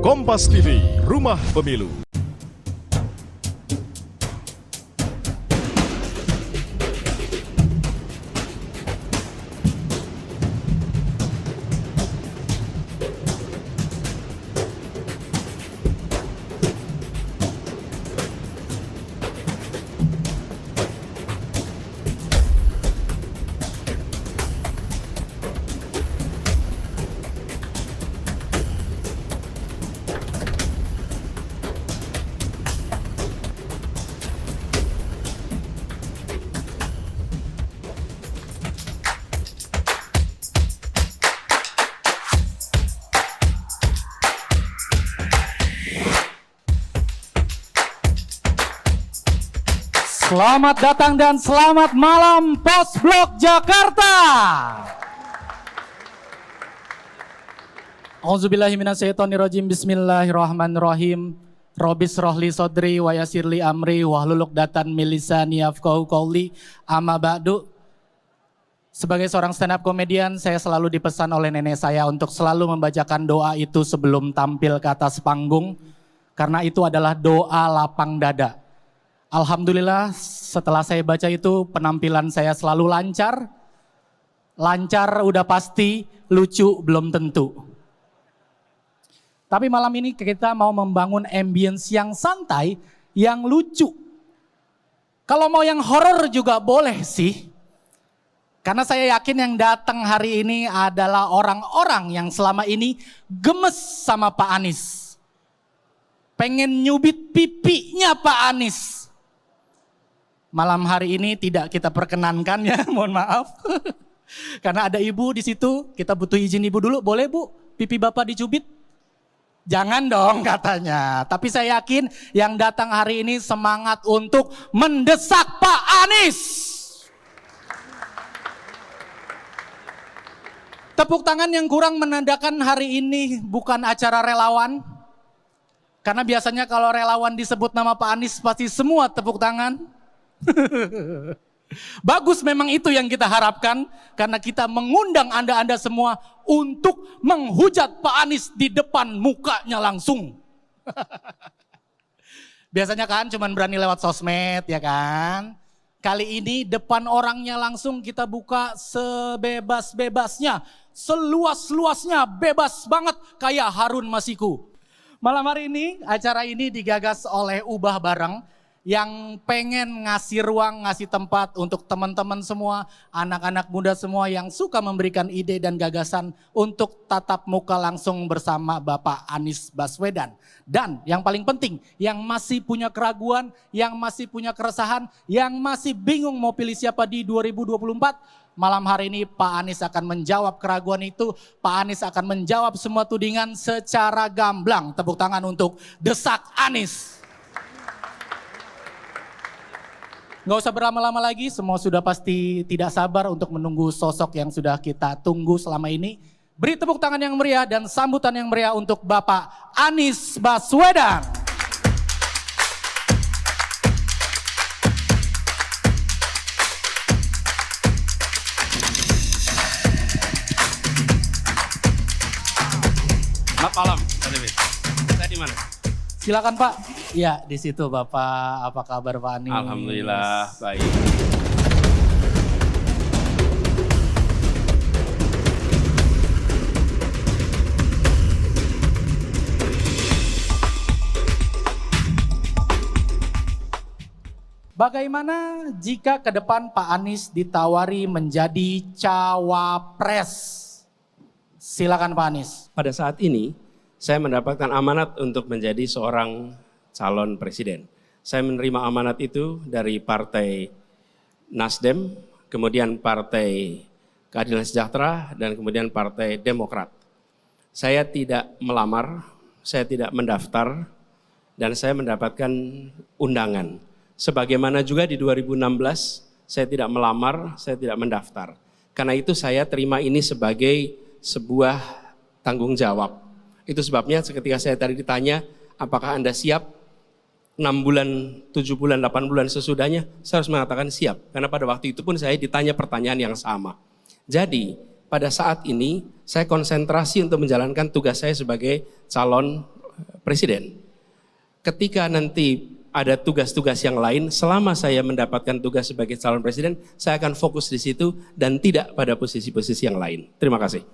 Kompas TV, Rumah Pemilu. Selamat datang dan selamat malam Pos Blok Jakarta. Auzubillahiminasyaitonirrajim. Bismillahirrahmanirrahim. Robis rohli sodri wa yasirli amri wahlul 'uqdatam min lisani yafqahu qawli. Amma ba'du. Sebagai seorang stand up komedian, saya selalu dipesan oleh nenek saya untuk selalu membacakan doa itu sebelum tampil ke atas panggung, karena itu adalah doa lapang dada. Alhamdulillah setelah saya baca itu penampilan saya selalu lancar. Lancar udah pasti, lucu belum tentu. Tapi malam ini kita mau membangun ambience yang santai, yang lucu. Kalau mau yang horor juga boleh sih. Karena saya yakin yang datang hari ini adalah orang-orang yang selama ini gemes sama Pak Anies. Pengen nyubit pipinya Pak Anies. Malam hari ini tidak kita perkenankan ya, mohon maaf. Karena ada ibu di situ, kita butuh izin ibu dulu. Boleh Bu, pipi Bapak dicubit? Jangan dong katanya. Tapi saya yakin yang datang hari ini semangat untuk mendesak Pak Anies. Tepuk tangan yang kurang menandakan hari ini bukan acara relawan. Karena biasanya kalau relawan disebut nama Pak Anies pasti semua tepuk tangan. Bagus, memang itu yang kita harapkan, karena kita mengundang Anda semua untuk menghujat Pak Anies di depan mukanya langsung. Biasanya kan cuman berani lewat sosmed ya kan. Kali ini depan orangnya langsung kita buka sebebas-bebasnya, seluas-luasnya, bebas banget kayak Harun Masiku. Malam hari ini acara ini digagas oleh Ubah Bareng, yang pengen ngasih ruang, ngasih tempat untuk teman-teman semua, anak-anak muda semua yang suka memberikan ide dan gagasan untuk tatap muka langsung bersama Bapak Anies Baswedan. Dan yang paling penting, yang masih punya keraguan, yang masih punya keresahan, yang masih bingung mau pilih siapa di 2024, malam hari ini Pak Anies akan menjawab keraguan itu. Pak Anies akan menjawab semua tudingan secara gamblang. Tepuk tangan untuk desak Anies. Nggak usah berlama-lama lagi, semua sudah pasti tidak sabar untuk menunggu sosok yang sudah kita tunggu selama ini. Beri tepuk tangan yang meriah dan sambutan yang meriah untuk Bapak Anies Baswedan. Selamat malam, Pak David. Saya di mana? Silakan Pak. Ya, di situ Bapak. Apa kabar Pak Anies? Alhamdulillah baik. Bagaimana jika ke depan Pak Anies ditawari menjadi cawapres? Silakan Pak Anies. Pada saat ini saya mendapatkan amanat untuk menjadi seorang calon presiden. Saya menerima amanat itu dari Partai Nasdem, kemudian Partai Keadilan Sejahtera, dan kemudian Partai Demokrat. Saya tidak melamar, saya tidak mendaftar, dan saya mendapatkan undangan. Sebagaimana juga di 2016, saya tidak melamar, saya tidak mendaftar. Karena itu saya terima ini sebagai sebuah tanggung jawab. Itu sebabnya ketika saya tadi ditanya, apakah Anda siap 6 bulan, 7 bulan, 8 bulan sesudahnya, saya harus mengatakan siap. Karena pada waktu itu pun saya ditanya pertanyaan yang sama. Jadi pada saat ini saya konsentrasi untuk menjalankan tugas saya sebagai calon presiden. Ketika nanti ada tugas-tugas yang lain, selama saya mendapatkan tugas sebagai calon presiden, saya akan fokus di situ dan tidak pada posisi-posisi yang lain. Terima kasih.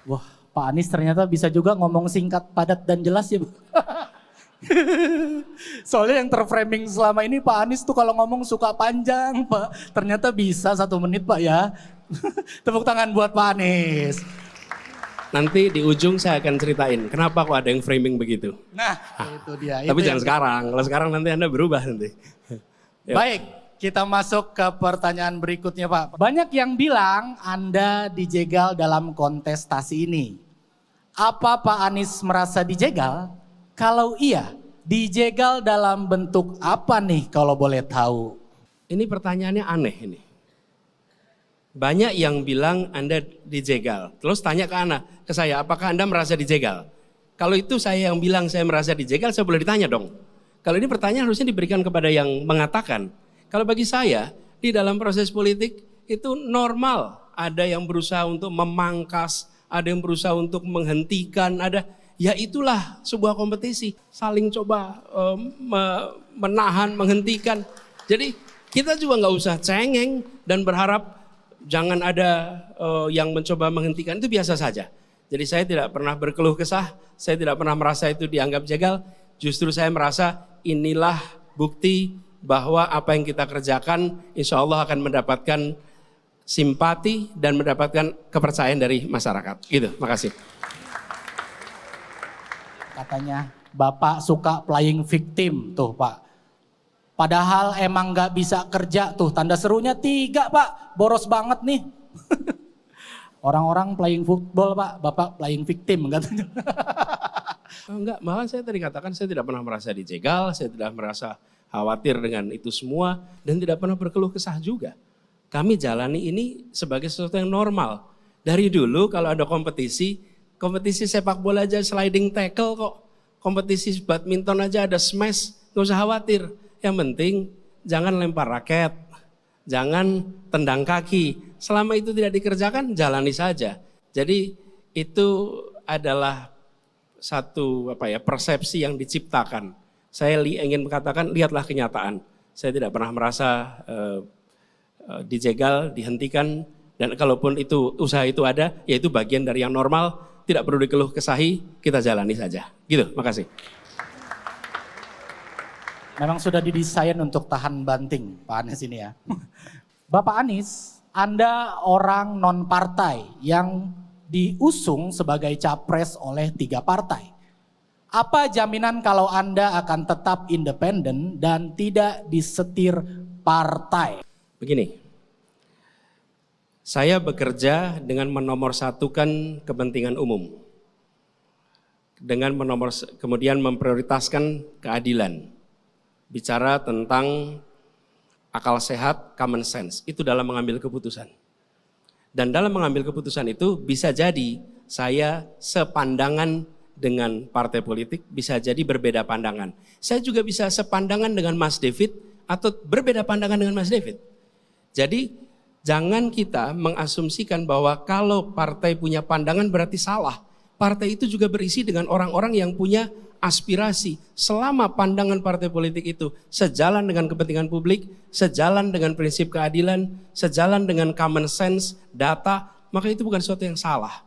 Wah, Pak Anies ternyata bisa juga ngomong singkat, padat, dan jelas ya, Bu. Soalnya yang terframing selama ini Pak Anies tuh kalau ngomong suka panjang, Pak. Ternyata bisa 1 menit, Pak ya. Tepuk tangan buat Pak Anies. Nanti di ujung saya akan ceritain kenapa kok ada yang framing begitu. Nah, itu dia. Tapi jangan sekarang, kalau sekarang nanti Anda berubah nanti. Yuk. Baik, kita masuk ke pertanyaan berikutnya, Pak. Banyak yang bilang Anda dijegal dalam kontestasi ini. Apa Pak Anies merasa dijegal? Kalau iya, dijegal dalam bentuk apa nih kalau boleh tahu? Ini pertanyaannya aneh ini. Banyak yang bilang Anda dijegal. Terus tanya ke saya, apakah Anda merasa dijegal? Kalau itu saya yang bilang saya merasa dijegal, saya boleh ditanya dong. Kalau ini pertanyaan harusnya diberikan kepada yang mengatakan. Kalau bagi saya, di dalam proses politik itu normal. Ada yang berusaha untuk memangkas, ada yang berusaha untuk menghentikan, ya itulah sebuah kompetisi. Saling coba menahan, menghentikan. Jadi kita juga nggak usah cengeng dan berharap jangan ada yang mencoba menghentikan, itu biasa saja. Jadi saya tidak pernah berkeluh kesah, saya tidak pernah merasa itu dianggap jegal. Justru saya merasa inilah bukti bahwa apa yang kita kerjakan insya Allah akan mendapatkan simpati dan mendapatkan kepercayaan dari masyarakat. Gitu, makasih. Katanya Bapak suka playing victim tuh, Pak. Padahal emang gak bisa kerja tuh, tanda serunya 3, Pak. Boros banget nih. Orang-orang playing football, Pak. Bapak playing victim katanya. Enggak, malah saya tadi katakan saya tidak pernah merasa dijegal, saya tidak merasa khawatir dengan itu semua, dan tidak pernah berkeluh kesah juga. Kami jalani ini sebagai sesuatu yang normal. Dari dulu kalau ada kompetisi sepak bola aja sliding tackle kok. Kompetisi badminton aja ada smash, gak usah khawatir. Yang penting jangan lempar raket, jangan tendang kaki. Selama itu tidak dikerjakan, jalani saja. Jadi itu adalah satu persepsi yang diciptakan. Saya ingin mengatakan, lihatlah kenyataan. Saya tidak pernah merasa dijegal, dihentikan, dan kalaupun itu usaha itu ada, yaitu bagian dari yang normal, tidak perlu dikeluh kesahi, kita jalani saja. Gitu, makasih. Memang sudah didesain untuk tahan banting Pak Anies ini ya. Bapak Anies, Anda orang non-partai yang diusung sebagai capres oleh 3 partai. Apa jaminan kalau Anda akan tetap independen dan tidak disetir partai? Begini, saya bekerja dengan menomorsatukan kepentingan umum. Dengan kemudian memprioritaskan keadilan. Bicara tentang akal sehat, common sense, itu dalam mengambil keputusan. Dan dalam mengambil keputusan itu bisa jadi saya sepandangan dengan partai politik, bisa jadi berbeda pandangan. Saya juga bisa sepandangan dengan Mas David atau berbeda pandangan dengan Mas David. Jadi jangan kita mengasumsikan bahwa kalau partai punya pandangan berarti salah. Partai itu juga berisi dengan orang-orang yang punya aspirasi. Selama pandangan partai politik itu sejalan dengan kepentingan publik, sejalan dengan prinsip keadilan, sejalan dengan common sense, data, maka itu bukan sesuatu yang salah.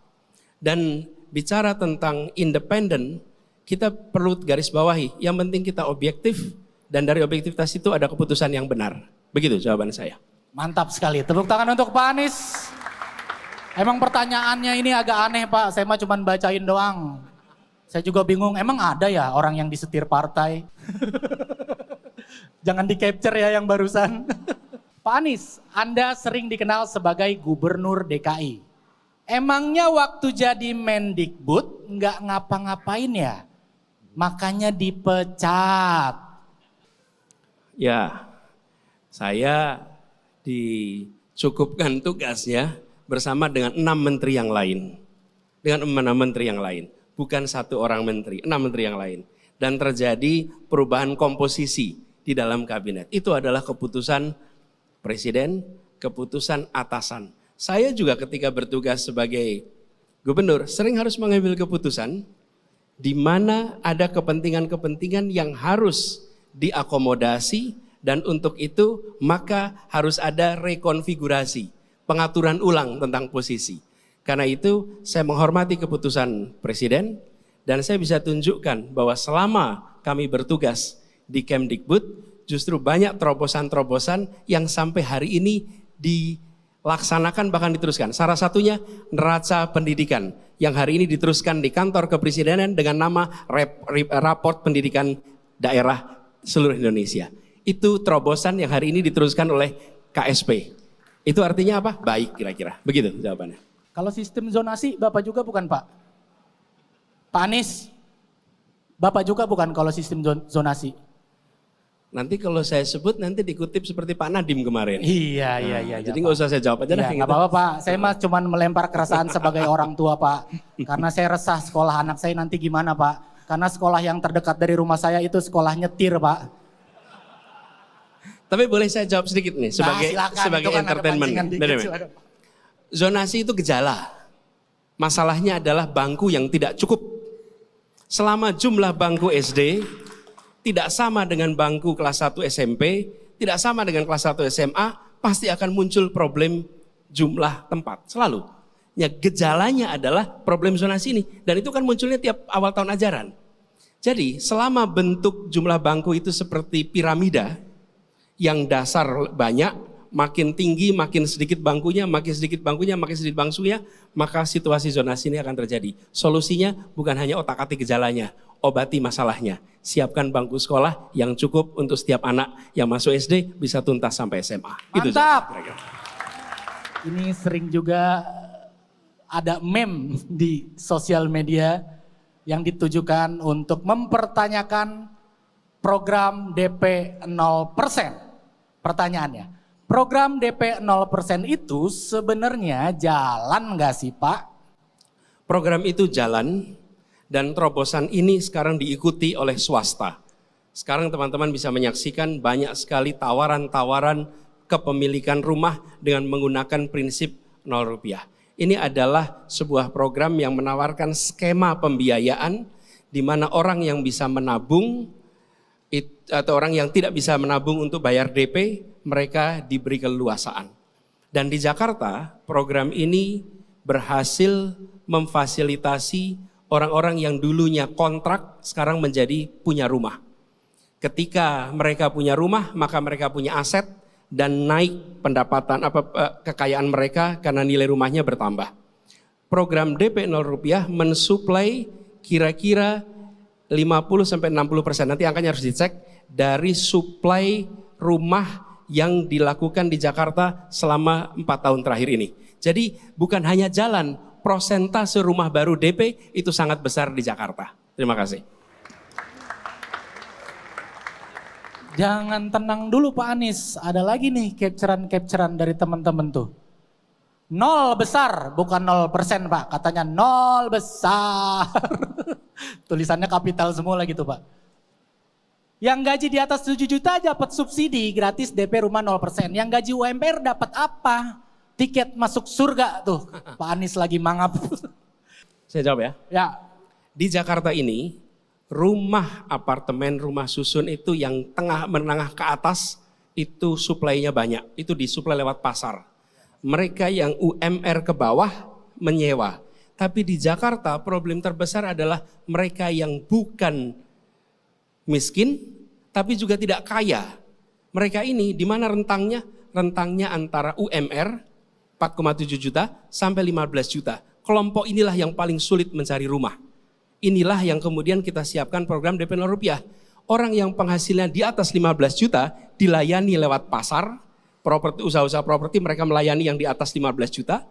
Dan bicara tentang independen, kita perlu garis bawahi, yang penting kita objektif, dan dari objektivitas itu ada keputusan yang benar. Begitu jawaban saya. Mantap sekali, tepuk tangan untuk Pak Anies. Emang pertanyaannya ini agak aneh Pak, saya mah cuma bacain doang. Saya juga bingung, emang ada ya orang yang disetir partai? Jangan di-capture ya yang barusan. Pak Anies, Anda sering dikenal sebagai Gubernur DKI. Emangnya waktu jadi Mendikbud nggak ngapa-ngapain ya? Makanya dipecat. Ya, saya dicukupkan tugasnya bersama dengan 6 menteri yang lain. Dengan 6 menteri yang lain. Bukan 1 orang menteri, 6 menteri yang lain. Dan terjadi perubahan komposisi di dalam kabinet. Itu adalah keputusan presiden, keputusan atasan. Saya juga ketika bertugas sebagai Gubernur sering harus mengambil keputusan di mana ada kepentingan-kepentingan yang harus diakomodasi dan untuk itu maka harus ada rekonfigurasi, pengaturan ulang tentang posisi. Karena itu saya menghormati keputusan Presiden dan saya bisa tunjukkan bahwa selama kami bertugas di Kemdikbud justru banyak terobosan-terobosan yang sampai hari ini dilaksanakan bahkan diteruskan. Salah satunya neraca pendidikan yang hari ini diteruskan di kantor kepresidenan dengan nama raport pendidikan daerah seluruh Indonesia. Itu terobosan yang hari ini diteruskan oleh KSP. Itu artinya apa? Baik kira-kira. Begitu jawabannya. Kalau sistem zonasi Bapak juga bukan Pak? Pak Anies, Bapak juga bukan kalau sistem zonasi? Nanti kalau saya sebut nanti dikutip seperti Pak Nadiem kemarin. Iya. Jadi nggak usah saya jawab aja Iya, dah. nggak apa-apa Pak, saya mah cuma melempar keresahan sebagai orang tua Pak. Karena saya resah sekolah anak saya nanti gimana Pak. Karena sekolah yang terdekat dari rumah saya itu sekolah nyetir Pak. Tapi boleh saya jawab sedikit nih sebagai itu kan entertainment. Zonasi itu gejala. Masalahnya adalah bangku yang tidak cukup. Selama jumlah bangku SD tidak sama dengan bangku kelas 1 SMP, tidak sama dengan kelas 1 SMA, pasti akan muncul problem jumlah tempat. Selalu. Ya, gejalanya adalah problem zonasi ini. Dan itu kan munculnya tiap awal tahun ajaran. Jadi selama bentuk jumlah bangku itu seperti piramida, yang dasar banyak, makin tinggi, makin sedikit bangkunya, makin sedikit bangkunya, maka situasi zonasi ini akan terjadi. Solusinya bukan hanya otak-atik gejalanya, obati masalahnya. Siapkan bangku sekolah yang cukup untuk setiap anak yang masuk SD bisa tuntas sampai SMA. Mantap! Ini sering juga ada meme di sosial media yang ditujukan untuk mempertanyakan program DP 0%. Pertanyaannya, program DP 0% itu sebenarnya jalan nggak sih Pak? Program itu jalan dan terobosan ini sekarang diikuti oleh swasta. Sekarang teman-teman bisa menyaksikan banyak sekali tawaran-tawaran kepemilikan rumah dengan menggunakan prinsip 0 rupiah. Ini adalah sebuah program yang menawarkan skema pembiayaan di mana orang yang bisa menabung atau orang yang tidak bisa menabung untuk bayar DP, mereka diberi keleluasaan. Dan di Jakarta, program ini berhasil memfasilitasi orang-orang yang dulunya kontrak, sekarang menjadi punya rumah. Ketika mereka punya rumah, maka mereka punya aset dan naik pendapatan kekayaan mereka karena nilai rumahnya bertambah. Program DP 0 rupiah mensuplai kira-kira 50-60%, nanti angkanya harus dicek, dari suplai rumah yang dilakukan di Jakarta selama 4 tahun terakhir ini. Jadi bukan hanya jalan, prosentase rumah baru DP itu sangat besar di Jakarta. Terima kasih. Jangan tenang dulu Pak Anies, ada lagi nih capturean dari teman-teman tuh. 0 besar, bukan 0% Pak, katanya 0 besar. Tulisannya kapital semua lagi tuh Pak. Yang gaji di atas 7 juta dapat subsidi gratis DP rumah 0%. Yang gaji UMR dapat apa? Tiket masuk surga tuh. Pak Anies lagi mangap. Saya jawab ya. Ya. Di Jakarta ini, rumah apartemen, rumah susun itu yang menengah ke atas itu suplainya banyak. Itu disuplai lewat pasar. Mereka yang UMR ke bawah menyewa. Tapi di Jakarta problem terbesar adalah mereka yang bukan miskin tapi juga tidak kaya. Mereka ini di mana rentangnya? Rentangnya antara UMR 4,7 juta sampai 15 juta. Kelompok inilah yang paling sulit mencari rumah. Inilah yang kemudian kita siapkan program DP 0 rupiah. Orang yang penghasilan di atas 15 juta dilayani lewat pasar, usaha-usaha properti mereka melayani yang di atas 15 juta.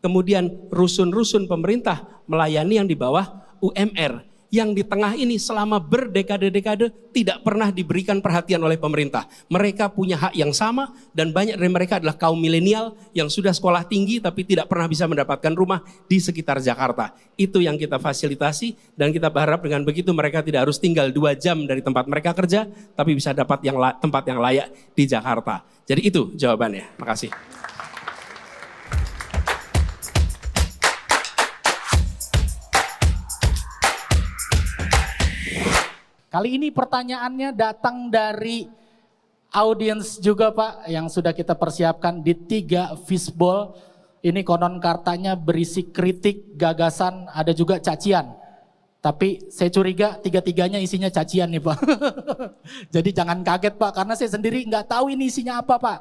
Kemudian rusun-rusun pemerintah melayani yang di bawah UMR. Yang di tengah ini selama berdekade-dekade tidak pernah diberikan perhatian oleh pemerintah. Mereka punya hak yang sama dan banyak dari mereka adalah kaum milenial yang sudah sekolah tinggi tapi tidak pernah bisa mendapatkan rumah di sekitar Jakarta. Itu yang kita fasilitasi dan kita berharap dengan begitu mereka tidak harus tinggal 2 jam dari tempat mereka kerja tapi bisa dapat tempat yang layak di Jakarta. Jadi itu jawabannya. Makasih. Kali ini pertanyaannya datang dari audiens juga Pak, yang sudah kita persiapkan di 3 fishbowl. Ini konon kartanya berisi kritik, gagasan, ada juga cacian. Tapi saya curiga 3-3-nya isinya cacian nih Pak. Jadi jangan kaget Pak, karena saya sendiri nggak tahu ini isinya apa Pak.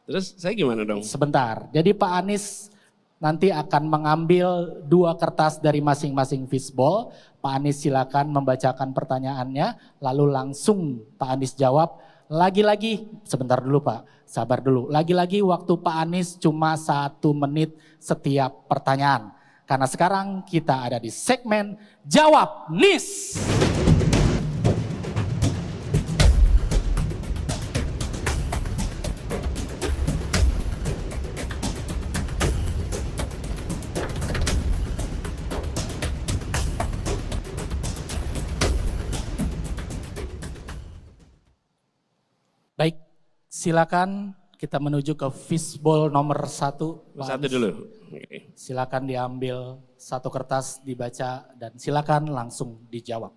Terus saya gimana dong? Sebentar, jadi Pak Anies nanti akan mengambil 2 kertas dari masing-masing fishbowl. Pak Anies silakan membacakan pertanyaannya, lalu langsung Pak Anies jawab. Lagi-lagi, sebentar dulu Pak, sabar dulu. Lagi-lagi waktu Pak Anies cuma 1 menit setiap pertanyaan. Karena sekarang kita ada di segmen Jawab Nis. Baik, silakan kita menuju ke fishbowl nomor 1. Satu dulu. Oke. Silakan diambil 1 kertas, dibaca, dan silakan langsung dijawab.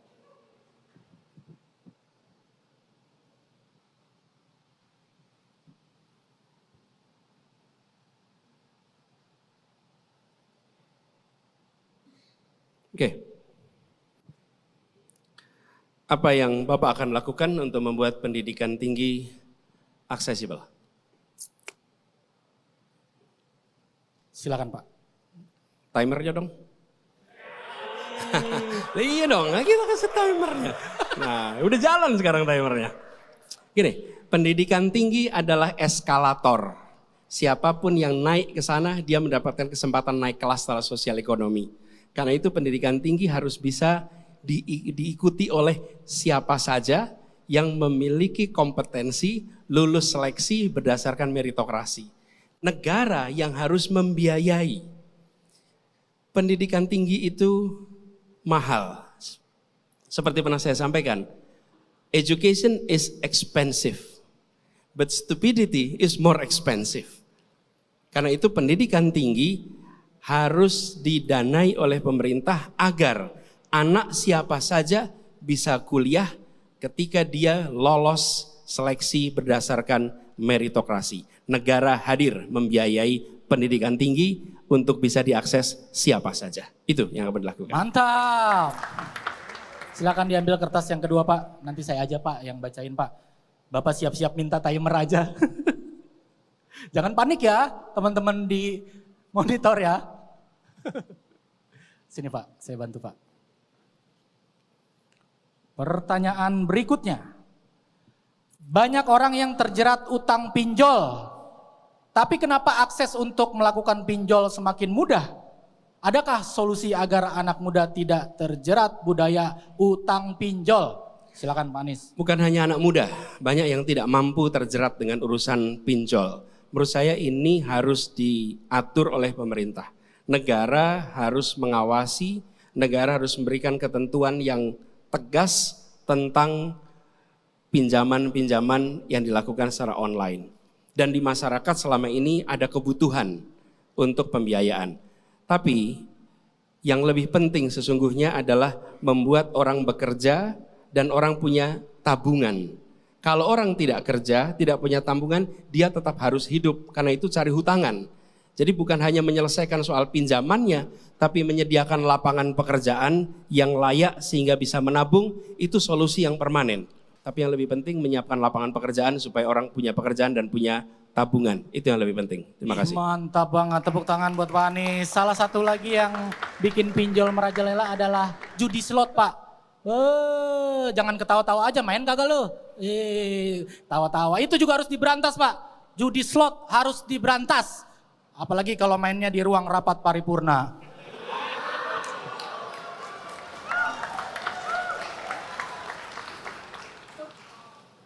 Oke. Apa yang Bapak akan lakukan untuk membuat pendidikan tinggi aksesibel? Silakan Pak. Timernya dong. Iya dong, kita kasih timernya. Nah, udah jalan sekarang timernya. Gini, pendidikan tinggi adalah eskalator. Siapapun yang naik ke sana, dia mendapatkan kesempatan naik kelas secara sosial ekonomi. Karena itu pendidikan tinggi harus bisa diikuti oleh siapa saja yang memiliki kompetensi, lulus seleksi berdasarkan meritokrasi. Negara yang harus membiayai. Pendidikan tinggi itu mahal. Seperti pernah saya sampaikan, education is expensive, but stupidity is more expensive. Karena itu pendidikan tinggi harus didanai oleh pemerintah agar anak siapa saja bisa kuliah ketika dia lolos seleksi berdasarkan meritokrasi. Negara hadir membiayai pendidikan tinggi untuk bisa diakses siapa saja. Itu yang akan dilakukan. Mantap. Silakan diambil kertas yang kedua Pak. Nanti saya aja Pak yang bacain Pak. Bapak siap-siap minta timer aja. Jangan panik ya teman-teman di monitor ya. Sini Pak, saya bantu Pak. Pertanyaan berikutnya. Banyak orang yang terjerat utang pinjol. Tapi kenapa akses untuk melakukan pinjol semakin mudah? Adakah solusi agar anak muda tidak terjerat budaya utang pinjol? Silakan Pak Anies. Bukan hanya anak muda, banyak yang tidak mampu terjerat dengan urusan pinjol. Menurut saya ini harus diatur oleh pemerintah. Negara harus mengawasi, negara harus memberikan ketentuan yang tegas tentang pinjaman-pinjaman yang dilakukan secara online. Dan di masyarakat selama ini ada kebutuhan untuk pembiayaan. Tapi yang lebih penting sesungguhnya adalah membuat orang bekerja dan orang punya tabungan. Kalau orang tidak kerja, tidak punya tabungan, dia tetap harus hidup. Karena itu cari hutangan. Jadi bukan hanya menyelesaikan soal pinjamannya, tapi menyediakan lapangan pekerjaan yang layak sehingga bisa menabung, itu solusi yang permanen. Tapi yang lebih penting menyiapkan lapangan pekerjaan supaya orang punya pekerjaan dan punya tabungan. Itu yang lebih penting. Terima kasih. Mantap banget, tepuk tangan buat Pak Anies. Salah satu lagi yang bikin pinjol merajalela adalah judi slot Pak. Jangan ketawa-tawa aja, main kagak lo? Tawa-tawa. Itu juga harus diberantas Pak. Judi slot harus diberantas. Apalagi kalau mainnya di ruang rapat paripurna.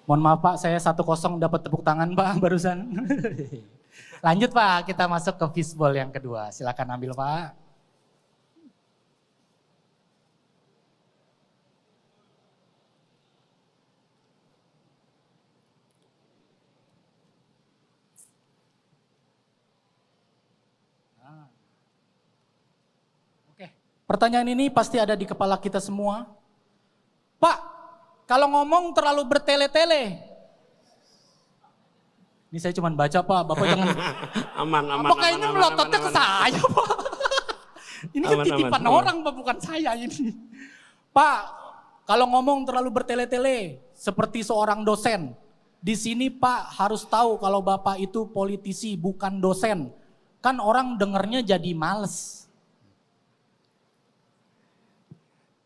Mohon maaf Pak, saya 1-0 dapat tepuk tangan Pak barusan. Lanjut Pak, kita masuk ke fishbowl yang kedua. Silakan ambil Pak. Oke, pertanyaan ini pasti ada di kepala kita semua. Pak, kalau ngomong terlalu bertele-tele. Ini saya cuma baca Pak, Bapak jangan. Aman. Apakah ini melototnya ke saya Pak? Ini kan titipan orang Pak, bukan saya ini. Pak, kalau ngomong terlalu bertele-tele seperti seorang dosen. Di sini Pak harus tahu kalau Bapak itu politisi bukan dosen. Kan orang dengernya jadi males.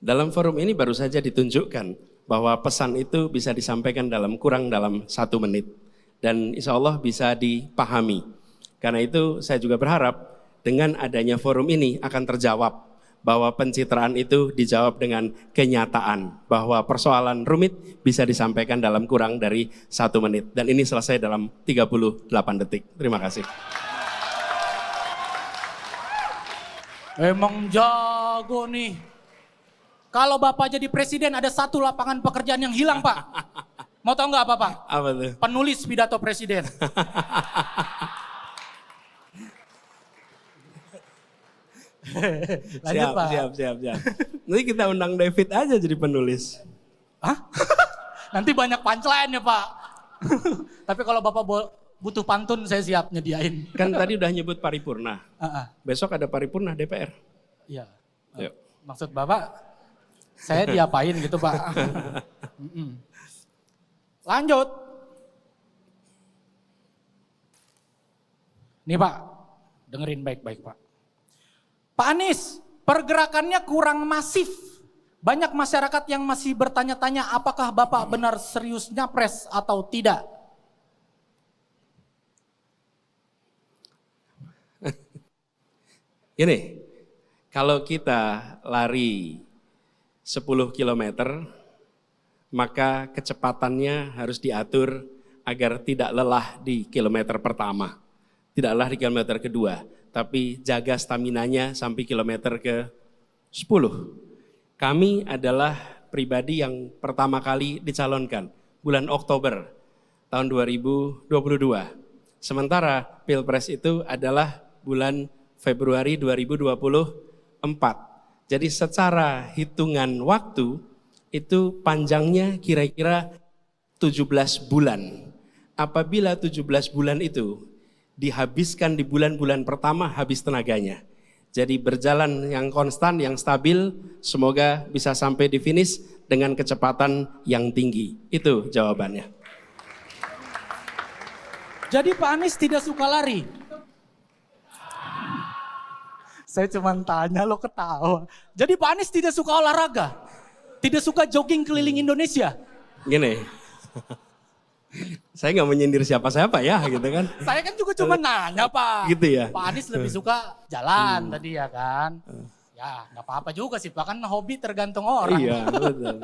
Dalam forum ini baru saja ditunjukkan bahwa pesan itu bisa disampaikan dalam 1 menit. Dan insya Allah bisa dipahami. Karena itu saya juga berharap dengan adanya forum ini akan terjawab bahwa pencitraan itu dijawab dengan kenyataan. Bahwa persoalan rumit bisa disampaikan dalam kurang dari 1 menit. Dan ini selesai dalam 38 detik. Terima kasih. Emang jago nih. Kalau Bapak jadi presiden ada 1 lapangan pekerjaan yang hilang Pak. Mau tahu nggak apa Pak? Apa tuh? Penulis pidato presiden. Lanjut Pak. Siap. Nanti kita undang David aja jadi penulis. Hah? Nanti banyak punchline ya Pak. Tapi kalau Bapak butuh pantun saya siap nyediain. Kan tadi udah nyebut paripurna. Besok ada paripurna DPR. Iya. Yuk. Maksud Bapak, saya diapain gitu Pak. Lanjut. Nih Pak, dengerin baik-baik Pak. Pak Anies, pergerakannya kurang masif. Banyak masyarakat yang masih bertanya-tanya apakah Bapak benar serius nyapres atau tidak. Ini, kalau kita lari 10 km, maka kecepatannya harus diatur agar tidak lelah di kilometer pertama. Tidak lelah di kilometer kedua, tapi jaga staminanya sampai kilometer ke 10. Kami adalah pribadi yang pertama kali dicalonkan bulan Oktober tahun 2022. Sementara Pilpres itu adalah bulan Februari 2024. Jadi secara hitungan waktu itu panjangnya kira-kira 17 bulan. Apabila 17 bulan itu dihabiskan di bulan-bulan pertama, habis tenaganya. Jadi berjalan yang konstan, yang stabil, semoga bisa sampai di finish dengan kecepatan yang tinggi. Itu jawabannya. Jadi Pak Anies tidak suka lari? Saya cuma tanya lo ketawa. Jadi Pak Anies tidak suka olahraga? Tidak suka jogging keliling Indonesia? Gini, saya nggak menyindir siapa-siapa ya gitu kan. Saya kan juga cuma nanya Pak. Gitu ya. Pak Anies lebih suka jalan tadi ya kan. Ya nggak apa-apa juga sih Pak, kan hobi tergantung orang. Iya betul.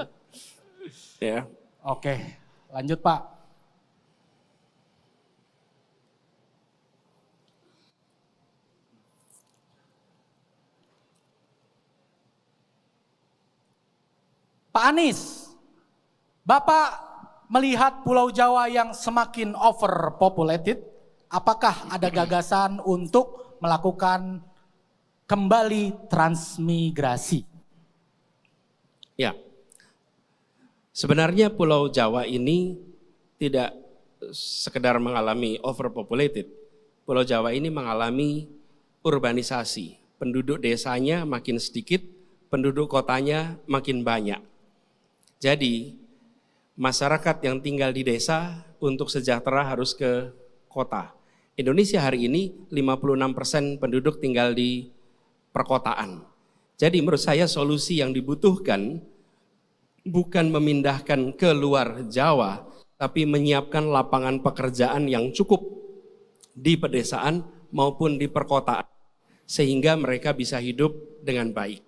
Ya. Oke, lanjut Pak. Pak Anies, Bapak melihat Pulau Jawa yang semakin overpopulated, apakah ada gagasan untuk melakukan kembali transmigrasi? Ya, sebenarnya Pulau Jawa ini tidak sekedar mengalami overpopulated. Pulau Jawa ini mengalami urbanisasi. Penduduk desanya makin sedikit, penduduk kotanya makin banyak. Jadi masyarakat yang tinggal di desa untuk sejahtera harus ke kota. Indonesia hari ini 56% penduduk tinggal di perkotaan. Jadi menurut saya solusi yang dibutuhkan bukan memindahkan ke luar Jawa, tapi menyiapkan lapangan pekerjaan yang cukup di pedesaan maupun di perkotaan. Sehingga mereka bisa hidup dengan baik.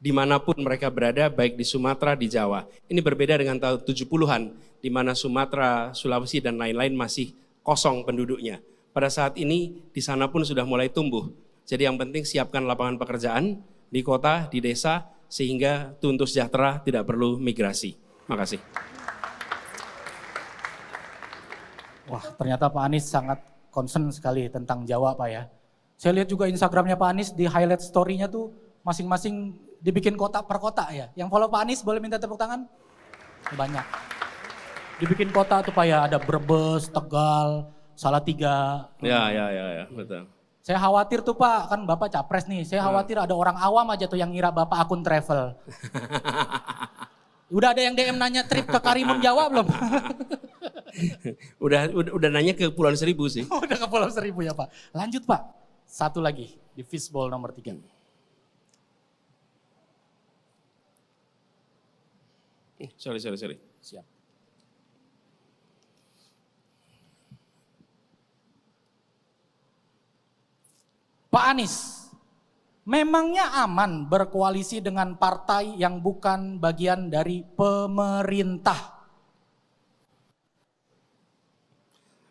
Dimanapun mereka berada, baik di Sumatera, di Jawa. Ini berbeda dengan tahun 70-an, di mana Sumatera, Sulawesi, dan lain-lain masih kosong penduduknya. Pada saat ini, di sana pun sudah mulai tumbuh. Jadi yang penting siapkan lapangan pekerjaan di kota, di desa, sehingga untuk sejahtera tidak perlu migrasi. Makasih. Wah, ternyata Pak Anies sangat concern sekali tentang Jawa Pak ya. Saya lihat juga Instagramnya Pak Anies, di highlight story-nya tuh masing-masing dibikin kota per kota ya. Yang follow Pak Anies boleh minta tepuk tangan? Banyak. Dibikin kota tuh Pak ya, ada Brebes, Tegal, Salatiga. Ya, betul. Saya khawatir tuh Pak, kan Bapak capres nih. Saya khawatir ada orang awam aja tuh yang ngira Bapak akun travel. Udah ada yang DM nanya trip ke Karimun Jawa belum? udah nanya ke Kepulauan Seribu sih. Udah ke Pulau Seribu ya Pak. Lanjut Pak, satu lagi di fishbowl nomor 3. Sorry. Siap. Pak Anies, memangnya aman berkoalisi dengan partai yang bukan bagian dari pemerintah?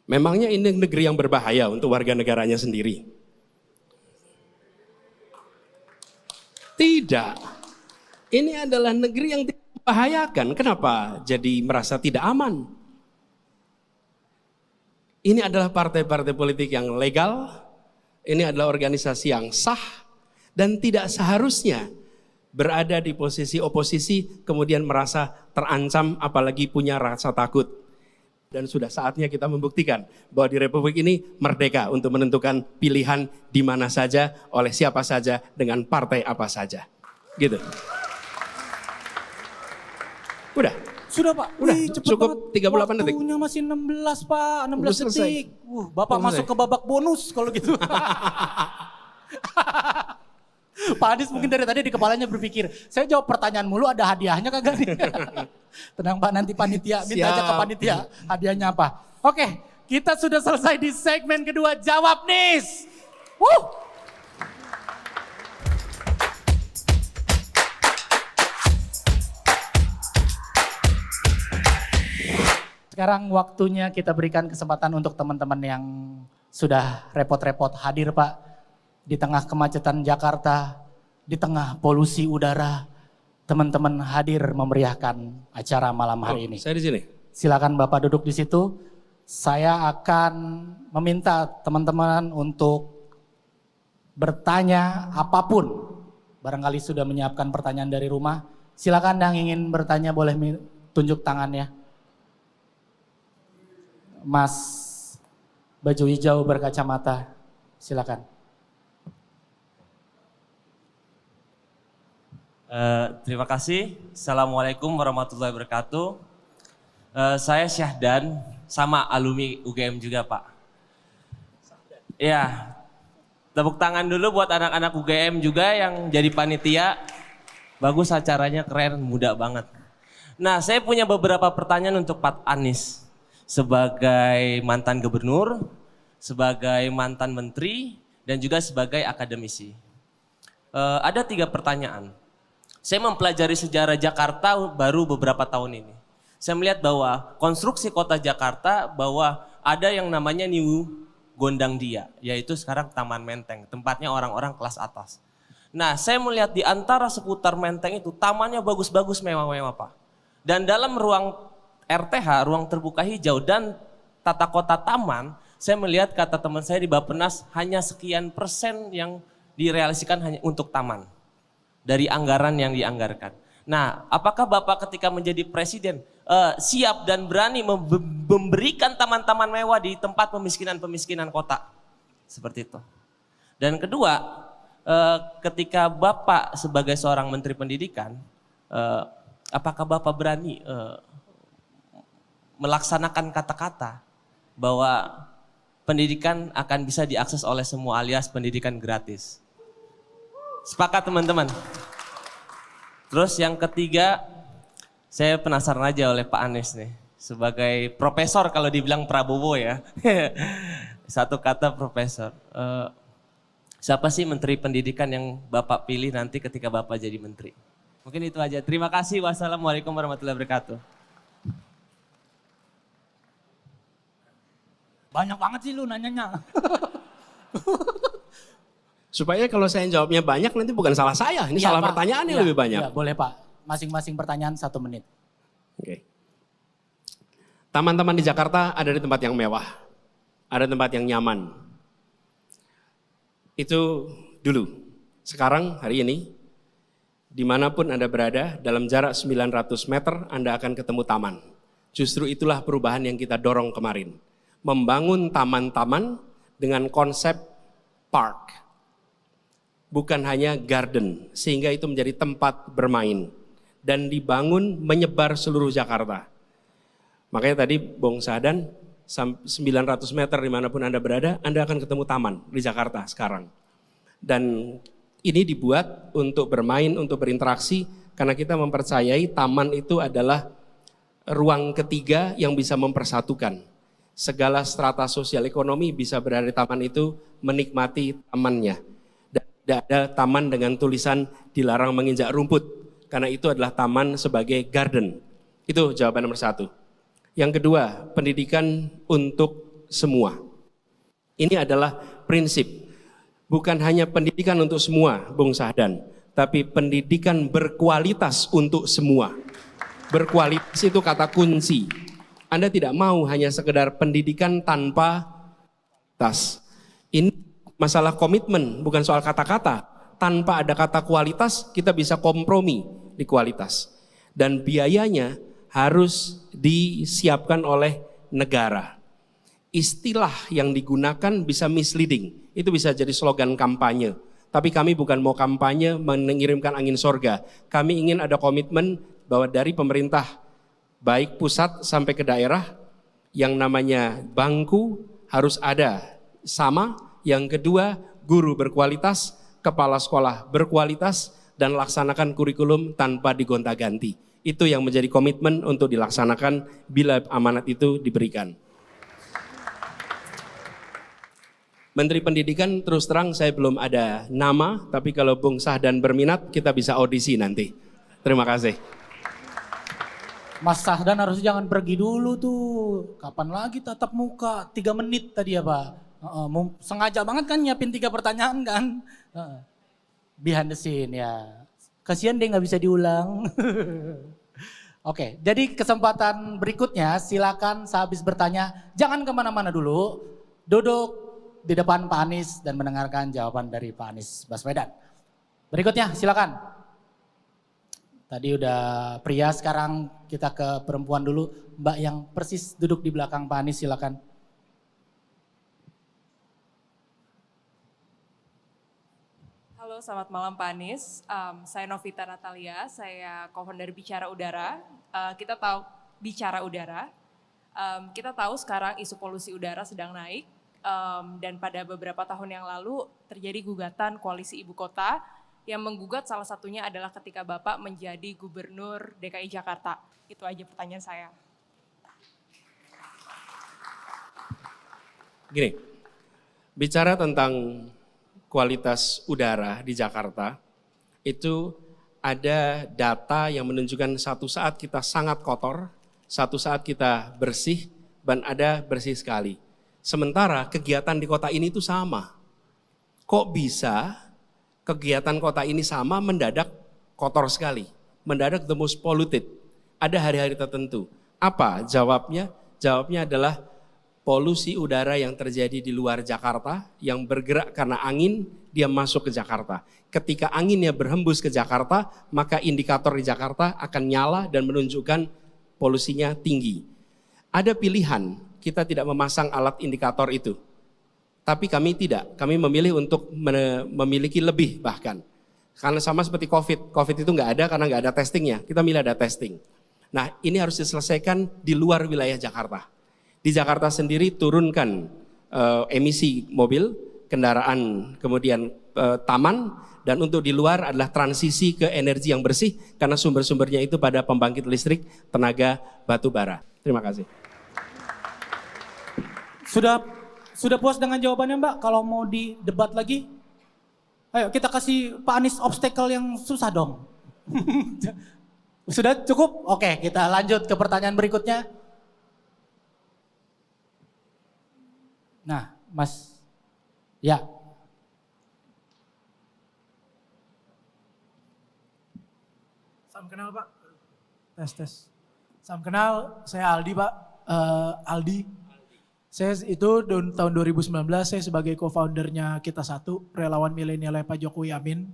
Memangnya ini negeri yang berbahaya untuk warga negaranya sendiri? Tidak. Ini adalah negeri yang tidak membahayakan. Kenapa jadi merasa tidak aman? Ini adalah partai-partai politik yang legal. Ini adalah organisasi yang sah dan tidak seharusnya berada di posisi oposisi kemudian merasa terancam apalagi punya rasa takut. Dan sudah saatnya kita membuktikan bahwa di Republik ini merdeka untuk menentukan pilihan di mana saja, oleh siapa saja, dengan partai apa saja. Gitu. Udah. Sudah Pak, Udah, cepet cukup banget. 38 detik. Waktunya masih 16 Pak, 16 Udah selesai. detik. Bapak Udah masuk selesai. ke babak bonus kalau gitu. Pak Anies mungkin dari tadi di kepalanya berpikir, saya jawab pertanyaan mulu ada hadiahnya kagak nih? Tenang Pak, nanti panitia, minta aja ke Siap. panitia hadiahnya apa. Oke, kita sudah selesai di segmen kedua, Jawab Nis. Sekarang waktunya kita berikan kesempatan untuk teman-teman yang sudah repot-repot hadir Pak. Di tengah kemacetan Jakarta, di tengah polusi udara, teman-teman hadir memeriahkan acara malam hari ini. Saya di sini. Silakan Bapak duduk di situ. Saya akan meminta teman-teman untuk bertanya apapun. Barangkali sudah menyiapkan pertanyaan dari rumah. Silakan yang ingin bertanya boleh tunjuk tangannya. Mas baju hijau berkacamata, silakan. Terima kasih. Assalamualaikum warahmatullahi wabarakatuh. Saya Syahdan, sama alumni UGM juga Pak. Ya, tepuk tangan dulu buat anak-anak UGM juga yang jadi panitia. Bagus acaranya, keren, muda banget. Nah, saya punya beberapa pertanyaan untuk Pak Anies. Sebagai mantan gubernur, sebagai mantan menteri, dan juga sebagai akademisi. Ada 3 pertanyaan. Saya mempelajari sejarah Jakarta baru beberapa tahun ini. Saya melihat bahwa konstruksi kota Jakarta bahwa ada yang namanya New Gondangdia, yaitu sekarang Taman Menteng, tempatnya orang-orang kelas atas. Nah, saya melihat di antara seputar Menteng itu tamannya bagus-bagus, mewah-mewah Pak. Dan dalam ruang RTH, ruang terbuka hijau dan tata kota taman, saya melihat kata teman saya di Bappenas hanya sekian persen yang direalisasikan hanya untuk taman. Dari anggaran yang dianggarkan. Nah, apakah Bapak ketika menjadi presiden siap dan berani memberikan taman-taman mewah di tempat pemiskinan kota? Seperti itu. Dan kedua, ketika Bapak sebagai seorang menteri pendidikan, apakah Bapak berani melaksanakan kata-kata bahwa pendidikan akan bisa diakses oleh semua alias pendidikan gratis? Sepakat teman-teman? Terus yang ketiga, saya penasaran aja oleh Pak Anies nih. Sebagai profesor kalau dibilang Prabowo ya. Satu kata profesor. Siapa sih menteri pendidikan yang Bapak pilih nanti ketika Bapak jadi menteri? Mungkin itu aja. Terima kasih. Wassalamualaikum warahmatullahi wabarakatuh. Banyak banget sih lu nanyanya. Supaya kalau saya jawabnya banyak nanti bukan salah saya, ini Ya, salah Pak. pertanyaan yang Ya, lebih banyak. ya, boleh Pak, masing-masing pertanyaan 1 menit. Oke. Taman-taman di Jakarta ada di tempat yang mewah, ada tempat yang nyaman. Itu dulu. Sekarang hari ini Dimanapun Anda berada, dalam jarak 900 meter Anda akan ketemu taman. Justru itulah perubahan yang kita dorong kemarin. Membangun taman-taman dengan konsep park. Bukan hanya garden, sehingga itu menjadi tempat bermain. Dan dibangun menyebar seluruh Jakarta. Makanya tadi Bung Sahdan, 900 meter dimanapun Anda berada, Anda akan ketemu taman di Jakarta sekarang. Dan ini dibuat untuk bermain, untuk berinteraksi, karena kita mempercayai taman itu adalah ruang ketiga yang bisa mempersatukan. Segala strata sosial ekonomi bisa berada di taman itu, menikmati tamannya. Dan tidak ada taman dengan tulisan dilarang menginjak rumput, karena itu adalah taman sebagai garden. Itu jawaban nomor 1. Yang kedua, pendidikan untuk semua. Ini adalah prinsip. Bukan hanya pendidikan untuk semua, Bung Sahdan, tapi pendidikan berkualitas untuk semua. Berkualitas itu kata kunci. Anda tidak mau hanya sekedar pendidikan tanpa kualitas. Ini masalah komitmen, bukan soal kata-kata. Tanpa ada kata kualitas, kita bisa kompromi di kualitas. Dan biayanya harus disiapkan oleh negara. Istilah yang digunakan bisa misleading, itu bisa jadi slogan kampanye. Tapi kami bukan mau kampanye mengirimkan angin sorga. Kami ingin ada komitmen bahwa dari pemerintah, baik pusat sampai ke daerah, yang namanya bangku harus ada sama. Yang kedua, guru berkualitas, kepala sekolah berkualitas, dan laksanakan kurikulum tanpa digonta-ganti. Itu yang menjadi komitmen untuk dilaksanakan bila amanat itu diberikan. Menteri Pendidikan terus terang saya belum ada nama, tapi kalau Bung Sahdan berminat kita bisa audisi nanti. Terima kasih. Mas Sahdan harus jangan pergi dulu tuh. Kapan lagi tatap muka? 3 menit tadi ya Pak. Sengaja banget kan nyiapin 3 pertanyaan kan. Behind the scene ya. Kasihan deh nggak bisa diulang. Oke, jadi kesempatan berikutnya silakan sehabis bertanya jangan kemana-mana dulu, duduk di depan Pak Anies dan mendengarkan jawaban dari Pak Anies Baswedan. Berikutnya silakan. Tadi udah pria, sekarang kita ke perempuan dulu. Mbak yang persis duduk di belakang Pak Anies silakan. Halo, selamat malam Pak Anies. Saya Novita Natalia, saya co-founder Bicara Udara. Kita tahu Bicara Udara. Kita tahu sekarang isu polusi udara sedang naik. Dan pada beberapa tahun yang lalu terjadi gugatan koalisi ibu kota yang menggugat salah satunya adalah ketika Bapak menjadi Gubernur DKI Jakarta. Itu aja pertanyaan saya. Gini, bicara tentang kualitas udara di Jakarta, itu ada data yang menunjukkan satu saat kita sangat kotor, satu saat kita bersih, dan ada bersih sekali. Sementara kegiatan di kota ini itu sama. Kok bisa kegiatan kota ini sama mendadak kotor sekali? Mendadak the most polluted. Ada hari-hari tertentu. Apa jawabnya? Jawabnya adalah polusi udara yang terjadi di luar Jakarta, yang bergerak karena angin, dia masuk ke Jakarta. Ketika anginnya berhembus ke Jakarta, maka indikator di Jakarta akan nyala dan menunjukkan polusinya tinggi. Ada pilihan, kita tidak memasang alat indikator itu. Tapi kami tidak, kami memilih untuk memiliki lebih bahkan. Karena sama seperti COVID, COVID itu nggak ada karena nggak ada testingnya, kita milih ada testing. Nah ini harus diselesaikan di luar wilayah Jakarta. Di Jakarta sendiri turunkan emisi mobil, kendaraan, kemudian taman, dan untuk di luar adalah transisi ke energi yang bersih karena sumber-sumbernya itu pada pembangkit listrik tenaga batu bara. Terima kasih. Sudah puas dengan jawabannya Mbak? Kalau mau didebat lagi, ayo kita kasih Pak Anies obstacle yang susah dong. Sudah cukup? Oke, kita lanjut ke pertanyaan berikutnya. Nah, Mas, ya. Salam kenal Pak. Tes. Salam kenal, saya Aldi Pak. Aldi. Saya itu tahun 2019 saya sebagai co-foundernya Kita Satu, relawan milenial Pak Jokowi Amin.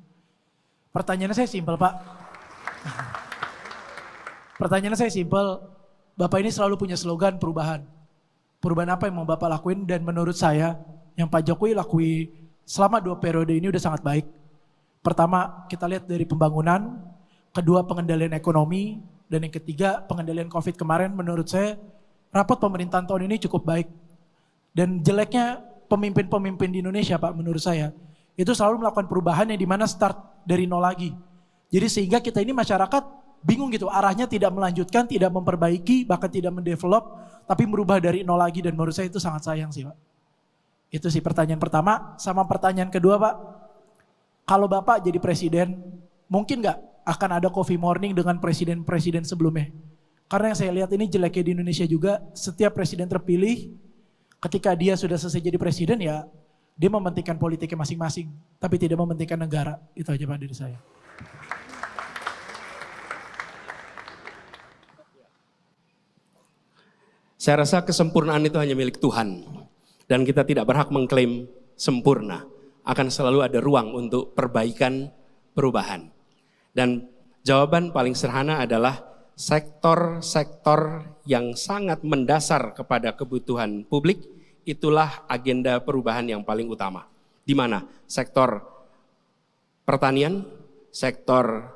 Pertanyaannya saya simpel, Pak. Pertanyaannya saya simpel. Bapak ini selalu punya slogan perubahan. Perubahan apa yang mau Bapak lakuin? Dan menurut saya, yang Pak Jokowi lakui selama 2 periode ini udah sangat baik. Pertama, kita lihat dari pembangunan. Kedua, pengendalian ekonomi. Dan yang ketiga, pengendalian COVID kemarin menurut saya, rapat pemerintahan tahun ini cukup baik. Dan jeleknya pemimpin-pemimpin di Indonesia, Pak, menurut saya, itu selalu melakukan perubahan yang dimana start dari nol lagi. Jadi sehingga kita ini masyarakat bingung gitu, arahnya tidak melanjutkan, tidak memperbaiki, bahkan tidak mendevelop, tapi merubah dari nol lagi, dan menurut saya itu sangat sayang sih, Pak. Itu sih pertanyaan pertama. Sama pertanyaan kedua, Pak, kalau Bapak jadi presiden, mungkin gak akan ada coffee morning dengan presiden-presiden sebelumnya? Karena yang saya lihat ini jeleknya di Indonesia juga, setiap presiden terpilih, ketika dia sudah selesai jadi presiden ya, dia mementingkan politiknya masing-masing, tapi tidak mementingkan negara. Itu aja Pak dari saya. Saya rasa kesempurnaan itu hanya milik Tuhan. Dan kita tidak berhak mengklaim sempurna. Akan selalu ada ruang untuk perbaikan, perubahan. Dan jawaban paling sederhana adalah sektor-sektor yang sangat mendasar kepada kebutuhan publik, itulah agenda perubahan yang paling utama. Di mana? Sektor pertanian, sektor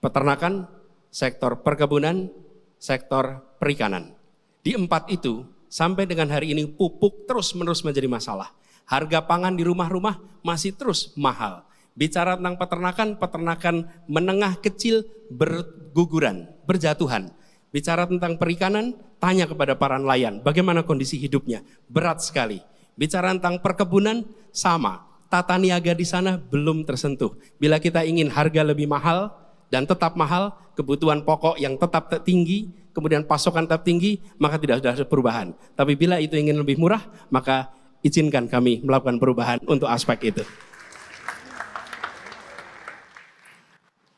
peternakan, sektor perkebunan, sektor perikanan. Di 4 itu, sampai dengan hari ini pupuk terus-menerus menjadi masalah. Harga pangan di rumah-rumah masih terus mahal. Bicara tentang peternakan, peternakan menengah kecil berguguran, berjatuhan. Bicara tentang perikanan, tanya kepada para nelayan, bagaimana kondisi hidupnya? Berat sekali. Bicara tentang perkebunan, sama. Tata niaga di sana belum tersentuh. Bila kita ingin harga lebih mahal dan tetap mahal, kebutuhan pokok yang tetap tinggi, kemudian pasokan tetap tinggi, maka tidak ada perubahan. Tapi bila itu ingin lebih murah, maka izinkan kami melakukan perubahan untuk aspek itu.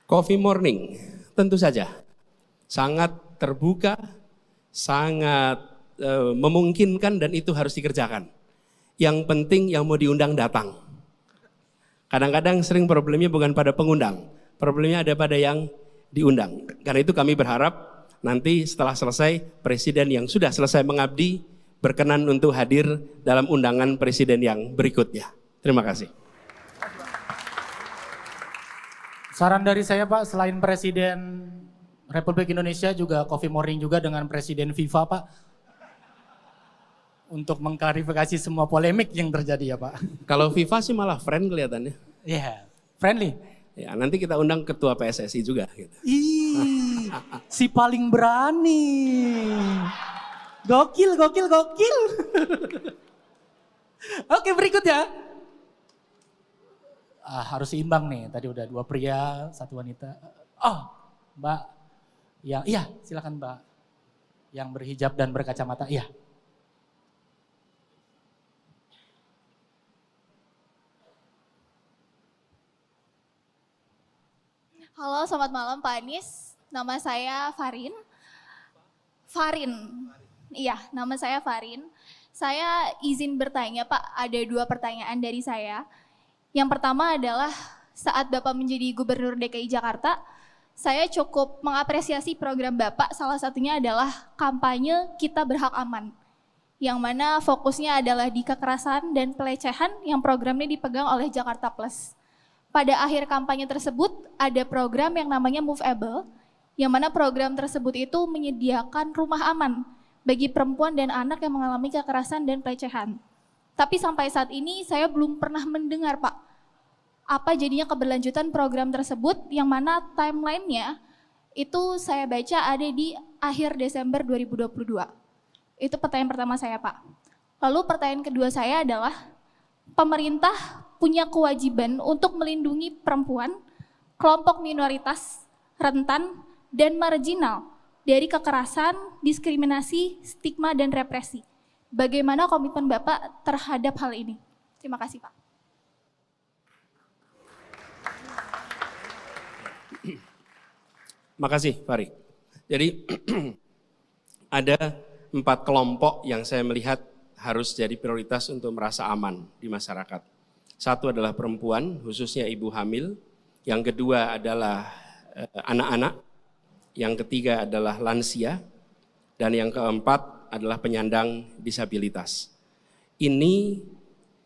Coffee morning, tentu saja sangat terbuka, sangat memungkinkan dan itu harus dikerjakan. Yang penting yang mau diundang datang. Kadang-kadang sering problemnya bukan pada pengundang, problemnya ada pada yang diundang. Karena itu kami berharap nanti setelah selesai, presiden yang sudah selesai mengabdi berkenan untuk hadir dalam undangan presiden yang berikutnya. Terima kasih. Saran dari saya Pak, selain Presiden Republik Indonesia juga coffee morning juga dengan Presiden FIFA Pak. Untuk mengklarifikasi semua polemik yang terjadi ya Pak. Kalau FIFA sih malah friend kelihatannya. Iya, friendly. Ya, nanti kita undang ketua PSSI juga. Gitu. Ih, si paling berani. Gokil. Oke berikutnya. Harus seimbang nih, tadi udah 2 pria, 1 wanita. Oh, Mbak, yang iya silakan Mbak, yang berhijab dan berkacamata, iya. Halo, selamat malam Pak Anies. Nama saya Farin. Iya, nama saya Farin. Saya izin bertanya Pak, ada 2 pertanyaan dari saya. Yang pertama adalah saat Bapak menjadi Gubernur DKI Jakarta, saya cukup mengapresiasi program Bapak, salah satunya adalah kampanye Kita Berhak Aman. Yang mana fokusnya adalah di kekerasan dan pelecehan yang programnya dipegang oleh Jakarta Plus. Pada akhir kampanye tersebut ada program yang namanya Moveable, yang mana program tersebut itu menyediakan rumah aman bagi perempuan dan anak yang mengalami kekerasan dan pelecehan. Tapi sampai saat ini saya belum pernah mendengar Pak, apa jadinya keberlanjutan program tersebut yang mana timelinenya itu saya baca ada di akhir Desember 2022. Itu pertanyaan pertama saya Pak. Lalu pertanyaan kedua saya adalah, pemerintah punya kewajiban untuk melindungi perempuan, kelompok minoritas, rentan, dan marginal dari kekerasan, diskriminasi, stigma, dan represi. Bagaimana komitmen Bapak terhadap hal ini? Terima kasih Pak. Makasih Farid. Jadi ada 4 kelompok yang saya melihat harus jadi prioritas untuk merasa aman di masyarakat. 1 adalah perempuan, khususnya ibu hamil. yang kedua adalah anak-anak, yang ketiga adalah lansia, dan yang keempat adalah penyandang disabilitas. Ini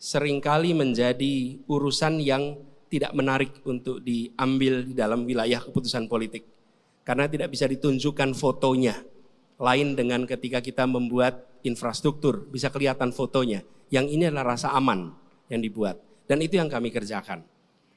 seringkali menjadi urusan yang tidak menarik untuk diambil di dalam wilayah keputusan politik. Karena tidak bisa ditunjukkan fotonya. Lain dengan ketika kita membuat infrastruktur, bisa kelihatan fotonya. Yang ini adalah rasa aman yang dibuat. Dan itu yang kami kerjakan.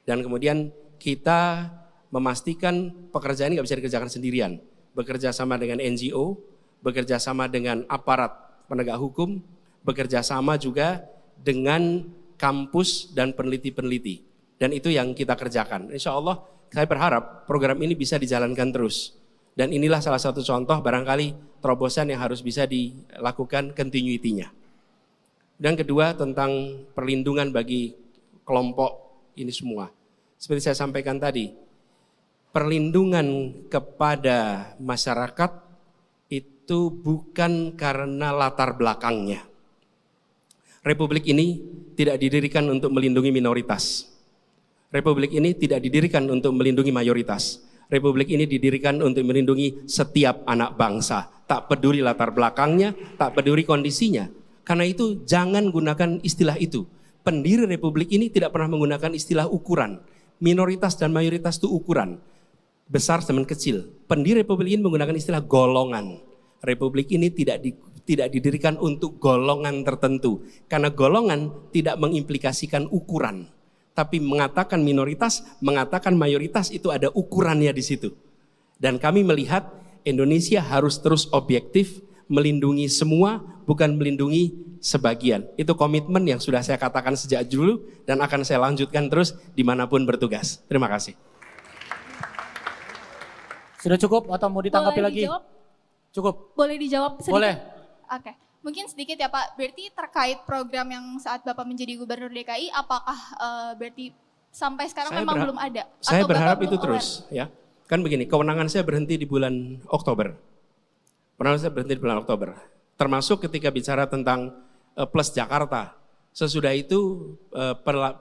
Dan kemudian kita memastikan pekerjaan ini nggak bisa dikerjakan sendirian. Bekerja sama dengan NGO, bekerja sama dengan aparat penegak hukum, bekerja sama juga dengan kampus dan peneliti-peneliti. Dan itu yang kita kerjakan. Insya Allah saya berharap program ini bisa dijalankan terus. Dan inilah salah satu contoh barangkali terobosan yang harus bisa dilakukan continuity-nya. Dan kedua tentang perlindungan bagi kelompok ini semua. Seperti saya sampaikan tadi, perlindungan kepada masyarakat itu bukan karena latar belakangnya. Republik ini tidak didirikan untuk melindungi minoritas. Republik ini tidak didirikan untuk melindungi mayoritas. Republik ini didirikan untuk melindungi setiap anak bangsa. Tak peduli latar belakangnya, tak peduli kondisinya. Karena itu jangan gunakan istilah itu. Pendiri Republik ini tidak pernah menggunakan istilah ukuran. Minoritas dan mayoritas itu ukuran. Besar sama kecil. Pendiri Republik ini menggunakan istilah golongan. Republik ini tidak didirikan untuk golongan tertentu. Karena golongan tidak mengimplikasikan ukuran. Tapi mengatakan minoritas, mengatakan mayoritas itu ada ukurannya di situ. Dan kami melihat Indonesia harus terus objektif, melindungi semua, bukan melindungi sebagian. Itu komitmen yang sudah saya katakan sejak dulu dan akan saya lanjutkan terus dimanapun bertugas. Terima kasih. Sudah cukup atau mau ditanggapi Boleh lagi? dijawab? Cukup. Boleh dijawab sedikit? Boleh. Oke, mungkin sedikit ya Pak. Berarti terkait program yang saat Bapak menjadi Gubernur DKI, apakah berarti sampai sekarang memang belum ada? Saya Atau berharap Bapak itu belum terus, ya. Kan begini, kewenangan saya berhenti di bulan Oktober. Kewenangan saya berhenti di bulan Oktober. Termasuk ketika bicara tentang Plus Jakarta. Sesudah itu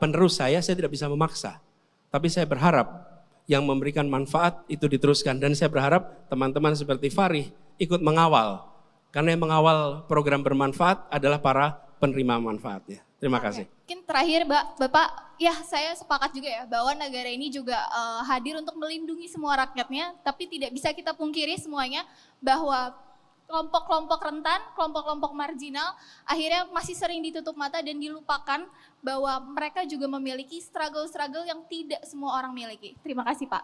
penerus saya tidak bisa memaksa. Tapi saya berharap yang memberikan manfaat itu diteruskan. Dan saya berharap teman-teman seperti Farih ikut mengawal. Karena yang mengawal program bermanfaat adalah para penerima manfaatnya. Terima kasih. Mungkin terakhir Bapak, ya saya sepakat juga ya bahwa negara ini juga hadir untuk melindungi semua rakyatnya. Tapi tidak bisa kita pungkiri semuanya bahwa kelompok-kelompok rentan, kelompok-kelompok marginal akhirnya masih sering ditutup mata dan dilupakan bahwa mereka juga memiliki struggle-struggle yang tidak semua orang miliki. Terima kasih Pak.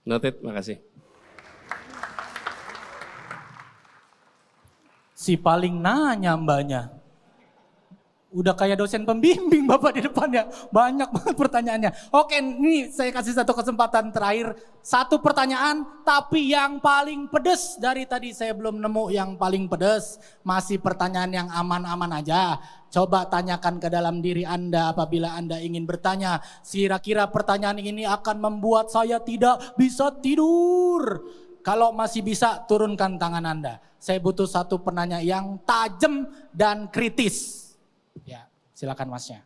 Noted, makasih. Si paling nanya mbaknya. Udah kayak dosen pembimbing Bapak di depannya. Banyak banget pertanyaannya. Oke, ini saya kasih satu kesempatan terakhir. Satu pertanyaan, tapi yang paling pedes. Dari tadi saya belum nemu yang paling pedes. Masih pertanyaan yang aman-aman aja. Coba tanyakan ke dalam diri Anda apabila Anda ingin bertanya. Kira-kira pertanyaan ini akan membuat saya tidak bisa tidur. Kalau masih bisa, turunkan tangan Anda. Saya butuh satu penanya yang tajam dan kritis. Ya, silakan Masnya.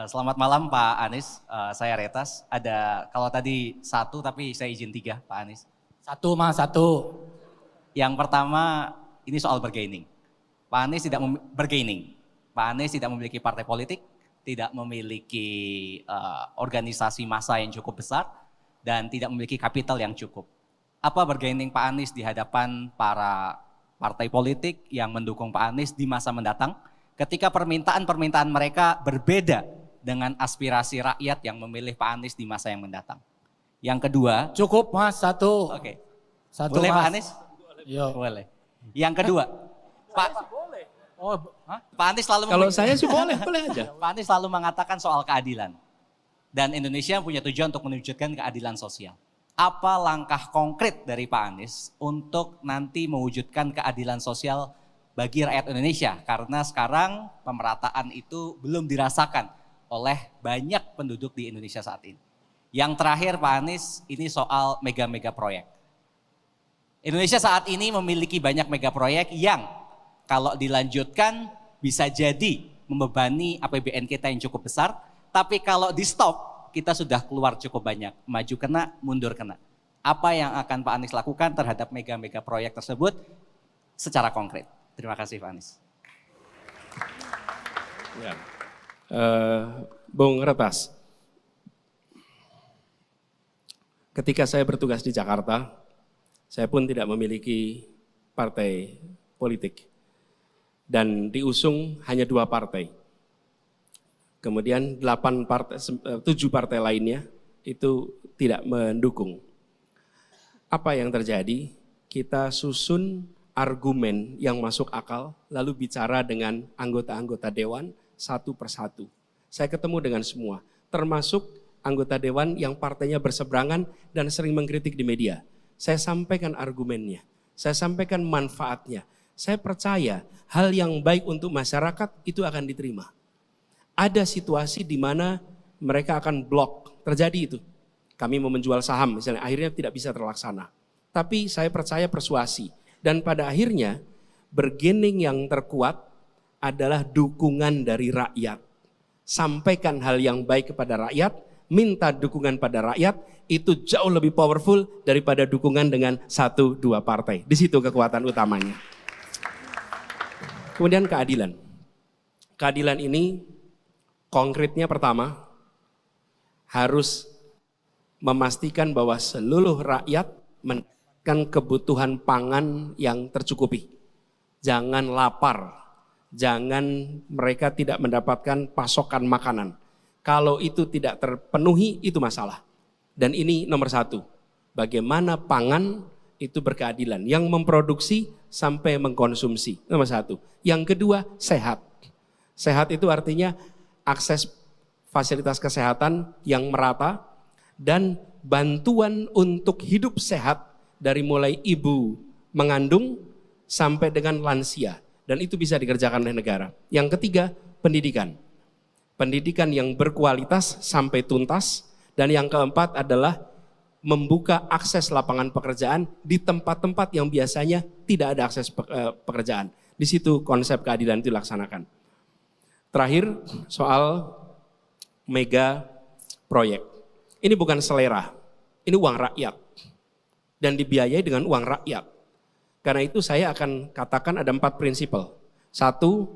Selamat malam Pak Anies, saya Retas. Ada kalau tadi satu tapi saya izin 3 Pak Anies. Satu Mas, satu. Yang pertama ini soal bargaining. Pak Anies tidak bargaining. Pak Anies tidak memiliki partai politik, tidak memiliki organisasi massa yang cukup besar, dan tidak memiliki kapital yang cukup. Apa bargaining Pak Anies di hadapan para partai politik yang mendukung Pak Anies di masa mendatang ketika permintaan-permintaan mereka berbeda dengan aspirasi rakyat yang memilih Pak Anies di masa yang mendatang? Yang kedua. Cukup Mas, satu. Oke. Satu boleh Mas. Pak Anies? Yo. Boleh. Yang kedua. Oh, Pak Anies selalu Kalau saya sih boleh aja. Pak Anies selalu mengatakan soal keadilan. Dan Indonesia punya tujuan untuk mewujudkan keadilan sosial. Apa langkah konkret dari Pak Anies untuk nanti mewujudkan keadilan sosial bagi rakyat Indonesia? Karena sekarang pemerataan itu belum dirasakan oleh banyak penduduk di Indonesia saat ini. Yang terakhir Pak Anies, ini soal mega-mega proyek. Indonesia saat ini memiliki banyak mega proyek yang kalau dilanjutkan bisa jadi membebani APBN kita yang cukup besar, tapi kalau di stop kita sudah keluar cukup banyak, maju kena, mundur kena. Apa yang akan Pak Anies lakukan terhadap mega-mega proyek tersebut secara konkret? Terima kasih Pak Anies. Ya. Bung Retas, ketika saya bertugas di Jakarta, saya pun tidak memiliki partai politik. Dan diusung hanya 2 partai. Kemudian 7 partai lainnya itu tidak mendukung. Apa yang terjadi? Kita susun argumen yang masuk akal, lalu bicara dengan anggota-anggota dewan satu persatu. Saya ketemu dengan semua, termasuk anggota dewan yang partainya berseberangan dan sering mengkritik di media. Saya sampaikan argumennya, saya sampaikan manfaatnya. Saya percaya hal yang baik untuk masyarakat itu akan diterima. Ada situasi di mana mereka akan blok, terjadi itu. Kami mau menjual saham misalnya, akhirnya tidak bisa terlaksana. Tapi saya percaya persuasi. Dan pada akhirnya bargaining yang terkuat adalah dukungan dari rakyat. Sampaikan hal yang baik kepada rakyat, minta dukungan pada rakyat, itu jauh lebih powerful daripada dukungan dengan 1-2 partai. Di situ kekuatan utamanya. Kemudian keadilan. Keadilan ini konkretnya pertama harus memastikan bahwa seluruh rakyat mendapatkan kebutuhan pangan yang tercukupi. Jangan lapar, jangan mereka tidak mendapatkan pasokan makanan. Kalau itu tidak terpenuhi, itu masalah. Dan ini nomor 1, bagaimana pangan itu berkeadilan. Yang memproduksi sampai mengkonsumsi, nomor 1. Yang kedua, sehat. Sehat itu artinya akses fasilitas kesehatan yang merata dan bantuan untuk hidup sehat dari mulai ibu mengandung sampai dengan lansia. Dan itu bisa dikerjakan oleh negara. Yang ketiga, pendidikan. Pendidikan yang berkualitas sampai tuntas. Dan yang keempat adalah membuka akses lapangan pekerjaan di tempat-tempat yang biasanya tidak ada akses pekerjaan. Di situ konsep keadilan itu dilaksanakan. Terakhir, soal mega proyek. Ini bukan selera, ini uang rakyat. Dan dibiayai dengan uang rakyat. Karena itu saya akan katakan ada 4 prinsipal. 1,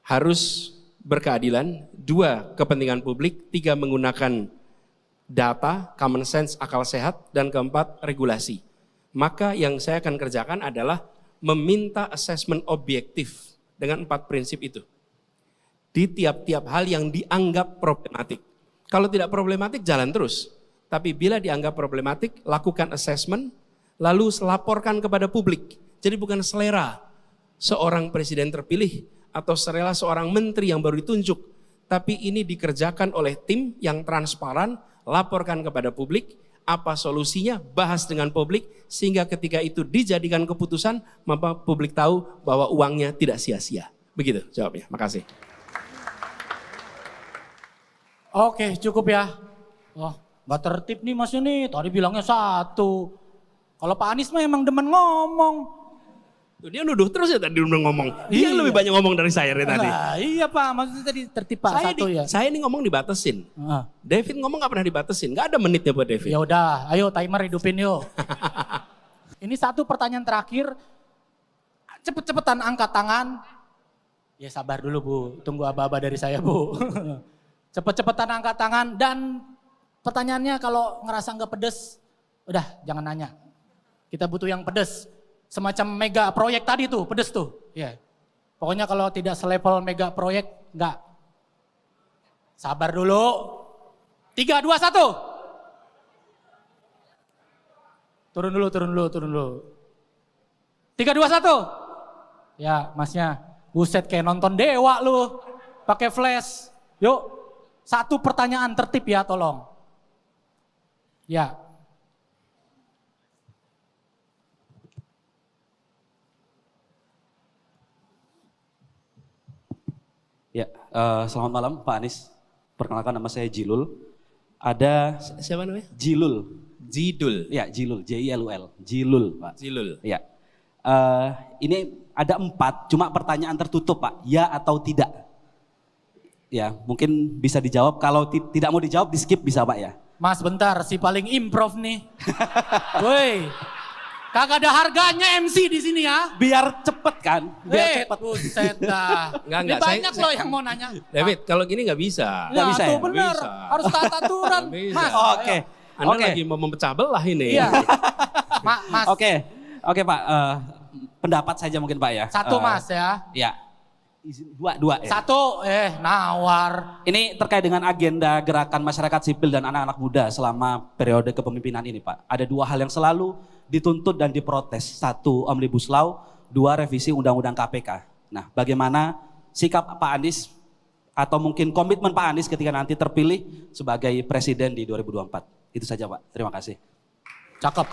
harus berkeadilan. 2, kepentingan publik. 3, menggunakan data, common sense, akal sehat. Dan keempat, regulasi. Maka yang saya akan kerjakan adalah meminta asesmen objektif dengan 4 prinsip itu. Di tiap-tiap hal yang dianggap problematik. Kalau tidak problematik, jalan terus. Tapi bila dianggap problematik, lakukan assessment, lalu laporkan kepada publik. Jadi bukan selera seorang presiden terpilih atau selera seorang menteri yang baru ditunjuk. Tapi ini dikerjakan oleh tim yang transparan, laporkan kepada publik, apa solusinya, bahas dengan publik, sehingga ketika itu dijadikan keputusan, maka publik tahu bahwa uangnya tidak sia-sia. Begitu jawabnya, makasih. Oke, cukup ya. Wah, gak tertib nih masnya nih, tadi bilangnya 1. Kalau Pak Anies mah emang demen ngomong. Tuh, dia nuduh terus ya tadi udah ngomong. Dia lebih banyak ngomong dari saya dari tadi. Nah, iya Pak, maksudnya tadi tertib Pak 1 ya. Saya ini ngomong dibatasin. David ngomong gak pernah dibatasin, gak ada menitnya buat David. Ya udah, ayo timer hidupin yuk. Ini 1 pertanyaan terakhir. Cepet-cepetan angkat tangan. Ya sabar dulu Bu, tunggu aba-aba dari saya Bu. Cepet-cepetan angkat tangan dan pertanyaannya kalau ngerasa nggak pedes, udah jangan nanya. Kita butuh yang pedes. Semacam mega proyek tadi tuh, pedes tuh. Ya. Pokoknya kalau tidak selevel mega proyek, enggak. Sabar dulu. 3, 2, 1. Turun dulu. 3, 2, 1. Ya masnya, buset kayak nonton dewa lu. Pakai flash. Yuk, 1 pertanyaan tertib ya tolong. Ya. Ya, selamat malam Pak Anies. Perkenalkan nama saya Jilul. Ada siapa namanya? Jilul. Jidul. Ya, Jilul, Jilul. Jilul, Pak. Jilul. Ya. Ini ada 4, cuma pertanyaan tertutup Pak, ya atau tidak. Ya, mungkin bisa dijawab. Kalau tidak mau dijawab, di skip bisa Pak ya. Mas bentar, si paling improv nih. Woi, kagak ada harganya MC di sini ya. Biar cepet kan? Biar cepet. Buset dah. Enggak, Ini banyak loh yang mau nanya. David, kalau gini nggak bisa. Nggak bisa tuh ya? bener, Bisa. harus tata aturan. Nggak bisa. Mas, Oke. Anda Oke. lagi mau memecah belah ini. iya. Mas, Oke Pak, pendapat saja mungkin Pak ya. satu mas ya. Ya, dua ya. Satu, nawar. Ini terkait dengan agenda gerakan masyarakat sipil dan anak-anak muda selama periode kepemimpinan ini Pak. Ada dua hal yang selalu dituntut dan diprotes. Satu, Omnibus Law. Dua, revisi Undang-Undang KPK. Nah, bagaimana sikap Pak Anies atau mungkin komitmen Pak Anies ketika nanti terpilih sebagai presiden di 2024? Itu saja Pak, terima kasih. Cakep.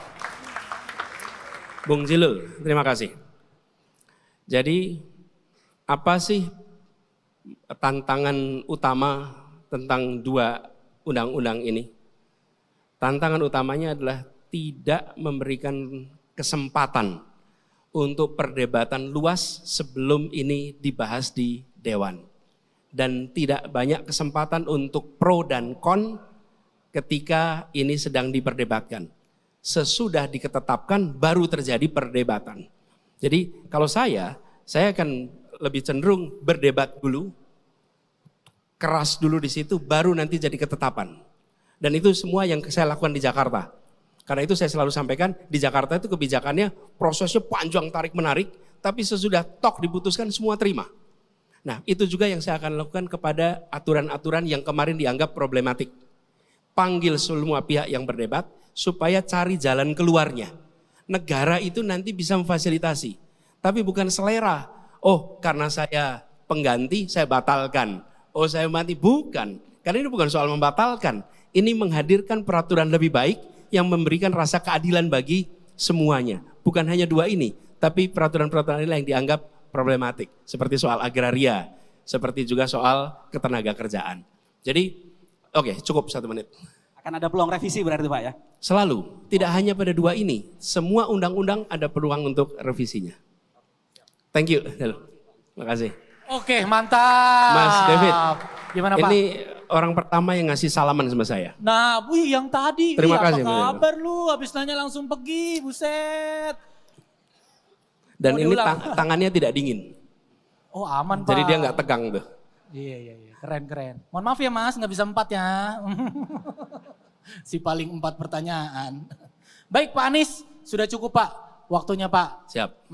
Bung Jilul, terima kasih. Jadi apa sih tantangan utama tentang dua undang-undang ini? Tantangan utamanya adalah tidak memberikan kesempatan untuk perdebatan luas sebelum ini dibahas di Dewan. Dan tidak banyak kesempatan untuk pro dan kon ketika ini sedang diperdebatkan. Sesudah diketetapkan baru terjadi perdebatan. Jadi kalau saya akan lebih cenderung berdebat dulu, keras dulu di situ, baru nanti jadi ketetapan. Dan itu semua yang saya lakukan di Jakarta. Karena itu saya selalu sampaikan, di Jakarta itu kebijakannya prosesnya panjang tarik menarik, tapi sesudah tok diputuskan semua terima. Nah itu juga yang saya akan lakukan kepada aturan-aturan yang kemarin dianggap problematik. Panggil semua pihak yang berdebat, supaya cari jalan keluarnya. Negara itu nanti bisa memfasilitasi. Tapi bukan selera. Oh karena saya pengganti, saya batalkan. Oh saya mati. Bukan. Karena ini bukan soal membatalkan. Ini menghadirkan peraturan lebih baik yang memberikan rasa keadilan bagi semuanya. Bukan hanya dua ini. Tapi peraturan-peraturan lain yang dianggap problematik. Seperti soal agraria. Seperti juga soal ketenaga kerjaan. Jadi oke, cukup 1 menit. Akan ada peluang revisi berarti Pak ya? Selalu, tidak hanya pada dua ini. Semua undang-undang ada peluang untuk revisinya. Thank you. Terima kasih. Oke, mantap. Mas David, Gimana Pak? ini orang pertama yang ngasih salaman sama saya. Nah, wih yang tadi. Terima Wih, kasih, Apa Mas. kabar lu? Habis nanya langsung pergi, buset. Dan Mau ini diulang? tangannya tidak dingin. Oh aman Pak. Jadi dia nggak tegang tuh. Iya. Keren. Mohon maaf ya Mas, nggak bisa 4 ya. Si paling 4 pertanyaan. Baik Pak Anies, sudah cukup Pak. Waktunya Pak. Siap.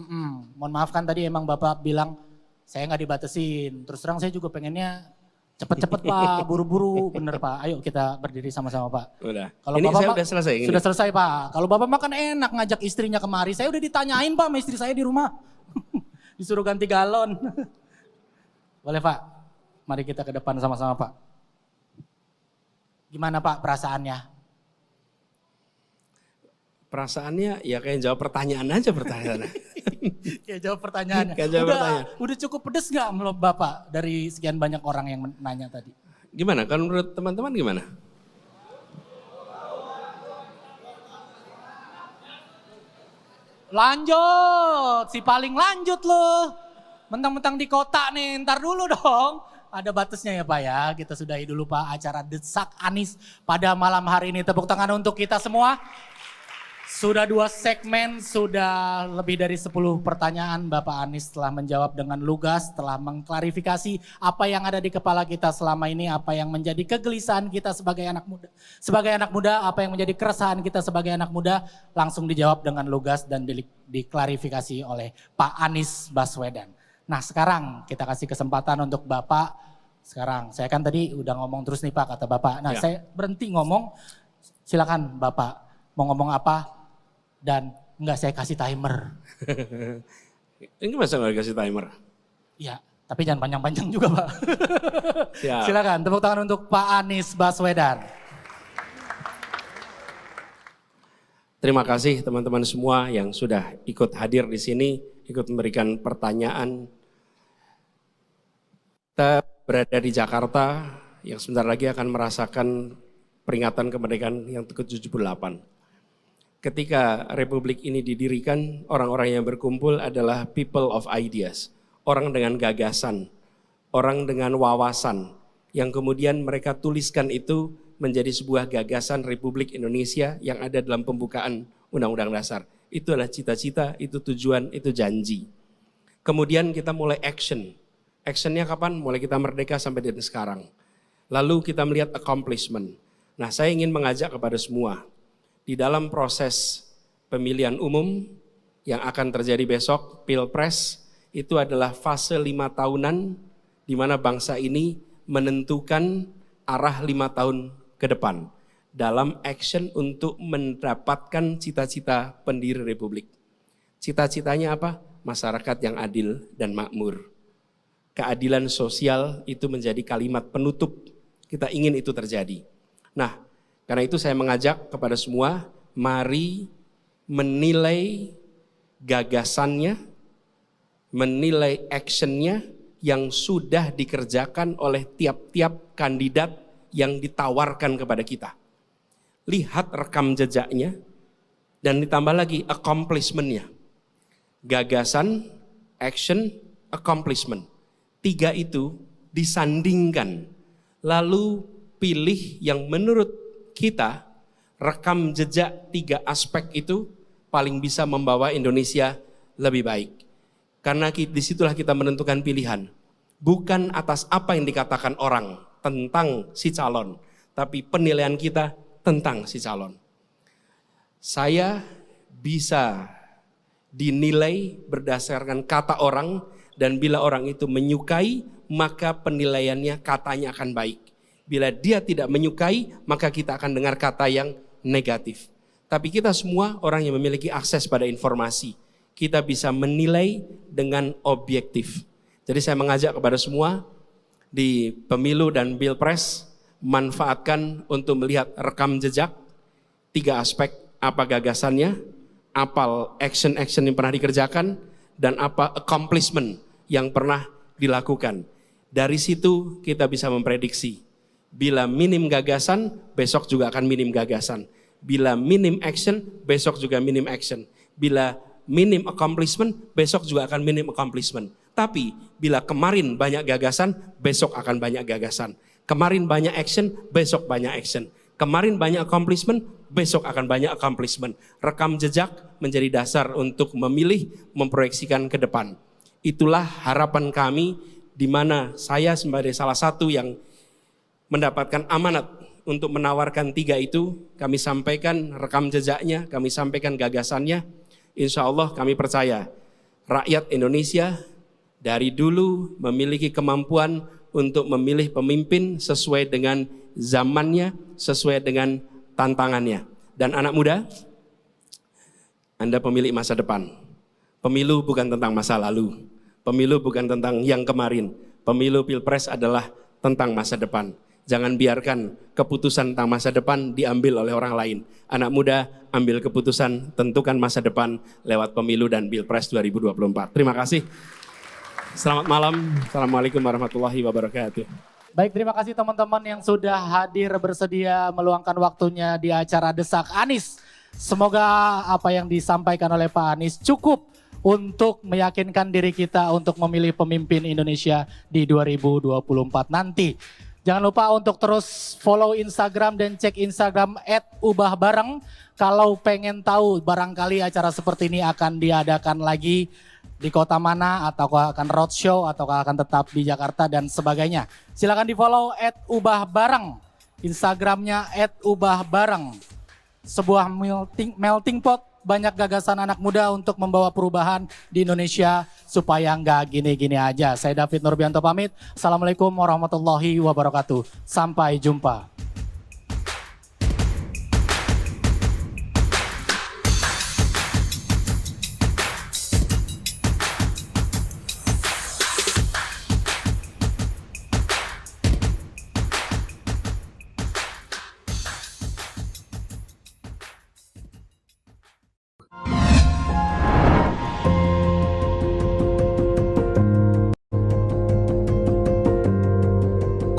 Mohon maaf kan tadi emang Bapak bilang saya nggak dibatasin. Terus terang saya juga pengennya cepet-cepet Pak, buru-buru. Bener Pak, ayo kita berdiri sama-sama Pak. Udah. Kalau Ini Bapak saya Pak, udah selesai. Ini. Sudah selesai Pak. Kalau Bapak makan enak ngajak istrinya kemari. Saya udah ditanyain Pak sama istri saya di rumah. Disuruh ganti galon. Boleh Pak, mari kita ke depan sama-sama Pak. Gimana Pak perasaannya? Perasaannya ya kayak jawab pertanyaan aja pertanyaannya. Ya jawab pertanyaannya. Kayak jawab pertanyaan. Udah cukup pedes nggak menurut Bapak dari sekian banyak orang yang nanya tadi? Gimana? Kalau menurut teman-teman gimana? Lanjut, si paling lanjut loh. Mentang-mentang di kota nih, ntar dulu dong. Ada batasnya ya Pak ya, kita sudahi dulu Pak acara Desak Anies pada malam hari ini. Tepuk tangan untuk kita semua. Sudah 2 segmen, sudah lebih dari 10 pertanyaan Bapak Anies telah menjawab dengan lugas, telah mengklarifikasi apa yang ada di kepala kita selama ini, apa yang menjadi kegelisahan kita sebagai anak muda. Sebagai anak muda, apa yang menjadi keresahan kita sebagai anak muda, langsung dijawab dengan lugas dan diklarifikasi oleh Pak Anies Baswedan. Nah sekarang kita kasih kesempatan untuk Bapak, sekarang saya kan tadi udah ngomong terus nih Pak kata Bapak. Nah Ya. saya berhenti ngomong, silakan Bapak mau ngomong apa dan enggak saya kasih timer. Ini masa nggak dikasih timer? Iya, tapi jangan panjang-panjang juga Pak. Siap. Silakan tepuk tangan untuk Pak Anies Baswedan. Terima kasih teman-teman semua yang sudah ikut hadir di sini, ikut memberikan pertanyaan. Kita berada di Jakarta yang sebentar lagi akan merasakan peringatan kemerdekaan yang ke-78. Ketika republik ini didirikan, orang-orang yang berkumpul adalah people of ideas. Orang dengan gagasan, orang dengan wawasan yang kemudian mereka tuliskan itu menjadi sebuah gagasan Republik Indonesia yang ada dalam pembukaan Undang-Undang Dasar. Itu adalah cita-cita, itu tujuan, itu janji. Kemudian kita mulai action. Actionnya kapan? Mulai kita merdeka sampai dengan sekarang. Lalu kita melihat accomplishment. Nah, saya ingin mengajak kepada semua, di dalam proses pemilihan umum yang akan terjadi besok, Pilpres, itu adalah fase 5 tahunan di mana bangsa ini menentukan arah 5 tahun ke depan dalam action untuk mendapatkan cita-cita pendiri Republik. Cita-citanya apa? Masyarakat yang adil dan makmur. Keadilan sosial itu menjadi kalimat penutup. Kita ingin itu terjadi. Nah, karena itu saya mengajak kepada semua, mari menilai gagasannya, menilai actionnya yang sudah dikerjakan oleh tiap-tiap kandidat yang ditawarkan kepada kita. Lihat rekam jejaknya dan ditambah lagi accomplishment-nya. Gagasan, action, accomplishment. 3 itu disandingkan. Lalu pilih yang menurut kita rekam jejak 3 aspek itu paling bisa membawa Indonesia lebih baik. Karena disitulah kita menentukan pilihan. Bukan atas apa yang dikatakan orang tentang si calon, tapi penilaian kita tentang si calon. Saya bisa dinilai berdasarkan kata orang, dan bila orang itu menyukai, maka penilaiannya katanya akan baik. Bila dia tidak menyukai, maka kita akan dengar kata yang negatif. Tapi kita semua orang yang memiliki akses pada informasi, kita bisa menilai dengan objektif. Jadi saya mengajak kepada semua di pemilu dan pilpres, manfaatkan untuk melihat rekam jejak 3 aspek, apa gagasannya, apa action-action yang pernah dikerjakan, dan apa accomplishment yang pernah dilakukan. Dari situ kita bisa memprediksi, bila minim gagasan, besok juga akan minim gagasan. Bila minim action, besok juga minim action. Bila minim accomplishment, besok juga akan minim accomplishment. Tapi bila kemarin banyak gagasan, besok akan banyak gagasan. Kemarin banyak action, besok banyak action. Kemarin banyak accomplishment, besok akan banyak accomplishment. Rekam jejak menjadi dasar untuk memilih, memproyeksikan ke depan. Itulah harapan kami, di mana saya sebagai salah satu yang mendapatkan amanat untuk menawarkan 3 itu. Kami sampaikan rekam jejaknya, kami sampaikan gagasannya. Insya Allah kami percaya rakyat Indonesia dari dulu memiliki kemampuan untuk memilih pemimpin sesuai dengan zamannya, sesuai dengan tantangannya. Dan anak muda, Anda pemilik masa depan. Pemilu bukan tentang masa lalu. Pemilu bukan tentang yang kemarin. Pemilu pilpres adalah tentang masa depan. Jangan biarkan keputusan tentang masa depan diambil oleh orang lain. Anak muda, ambil keputusan, tentukan masa depan lewat pemilu dan pilpres 2024. Terima kasih. Selamat malam. Assalamualaikum warahmatullahi wabarakatuh. Baik, terima kasih teman-teman yang sudah hadir bersedia meluangkan waktunya di acara Desak Anies. Semoga apa yang disampaikan oleh Pak Anies cukup untuk meyakinkan diri kita untuk memilih pemimpin Indonesia di 2024 nanti. Jangan lupa untuk terus follow Instagram dan cek Instagram @ubahbareng. Kalau pengen tahu barangkali acara seperti ini akan diadakan lagi di kota mana, atau akan roadshow, atau akan tetap di Jakarta dan sebagainya. Silakan di follow @ubahbareng. Instagramnya @ubahbareng. Sebuah melting pot, banyak gagasan anak muda untuk membawa perubahan di Indonesia supaya nggak gini-gini aja. Saya David Nurbianto pamit. Assalamualaikum warahmatullahi wabarakatuh. Sampai jumpa.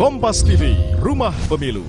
Kompas TV, Rumah Pemilu.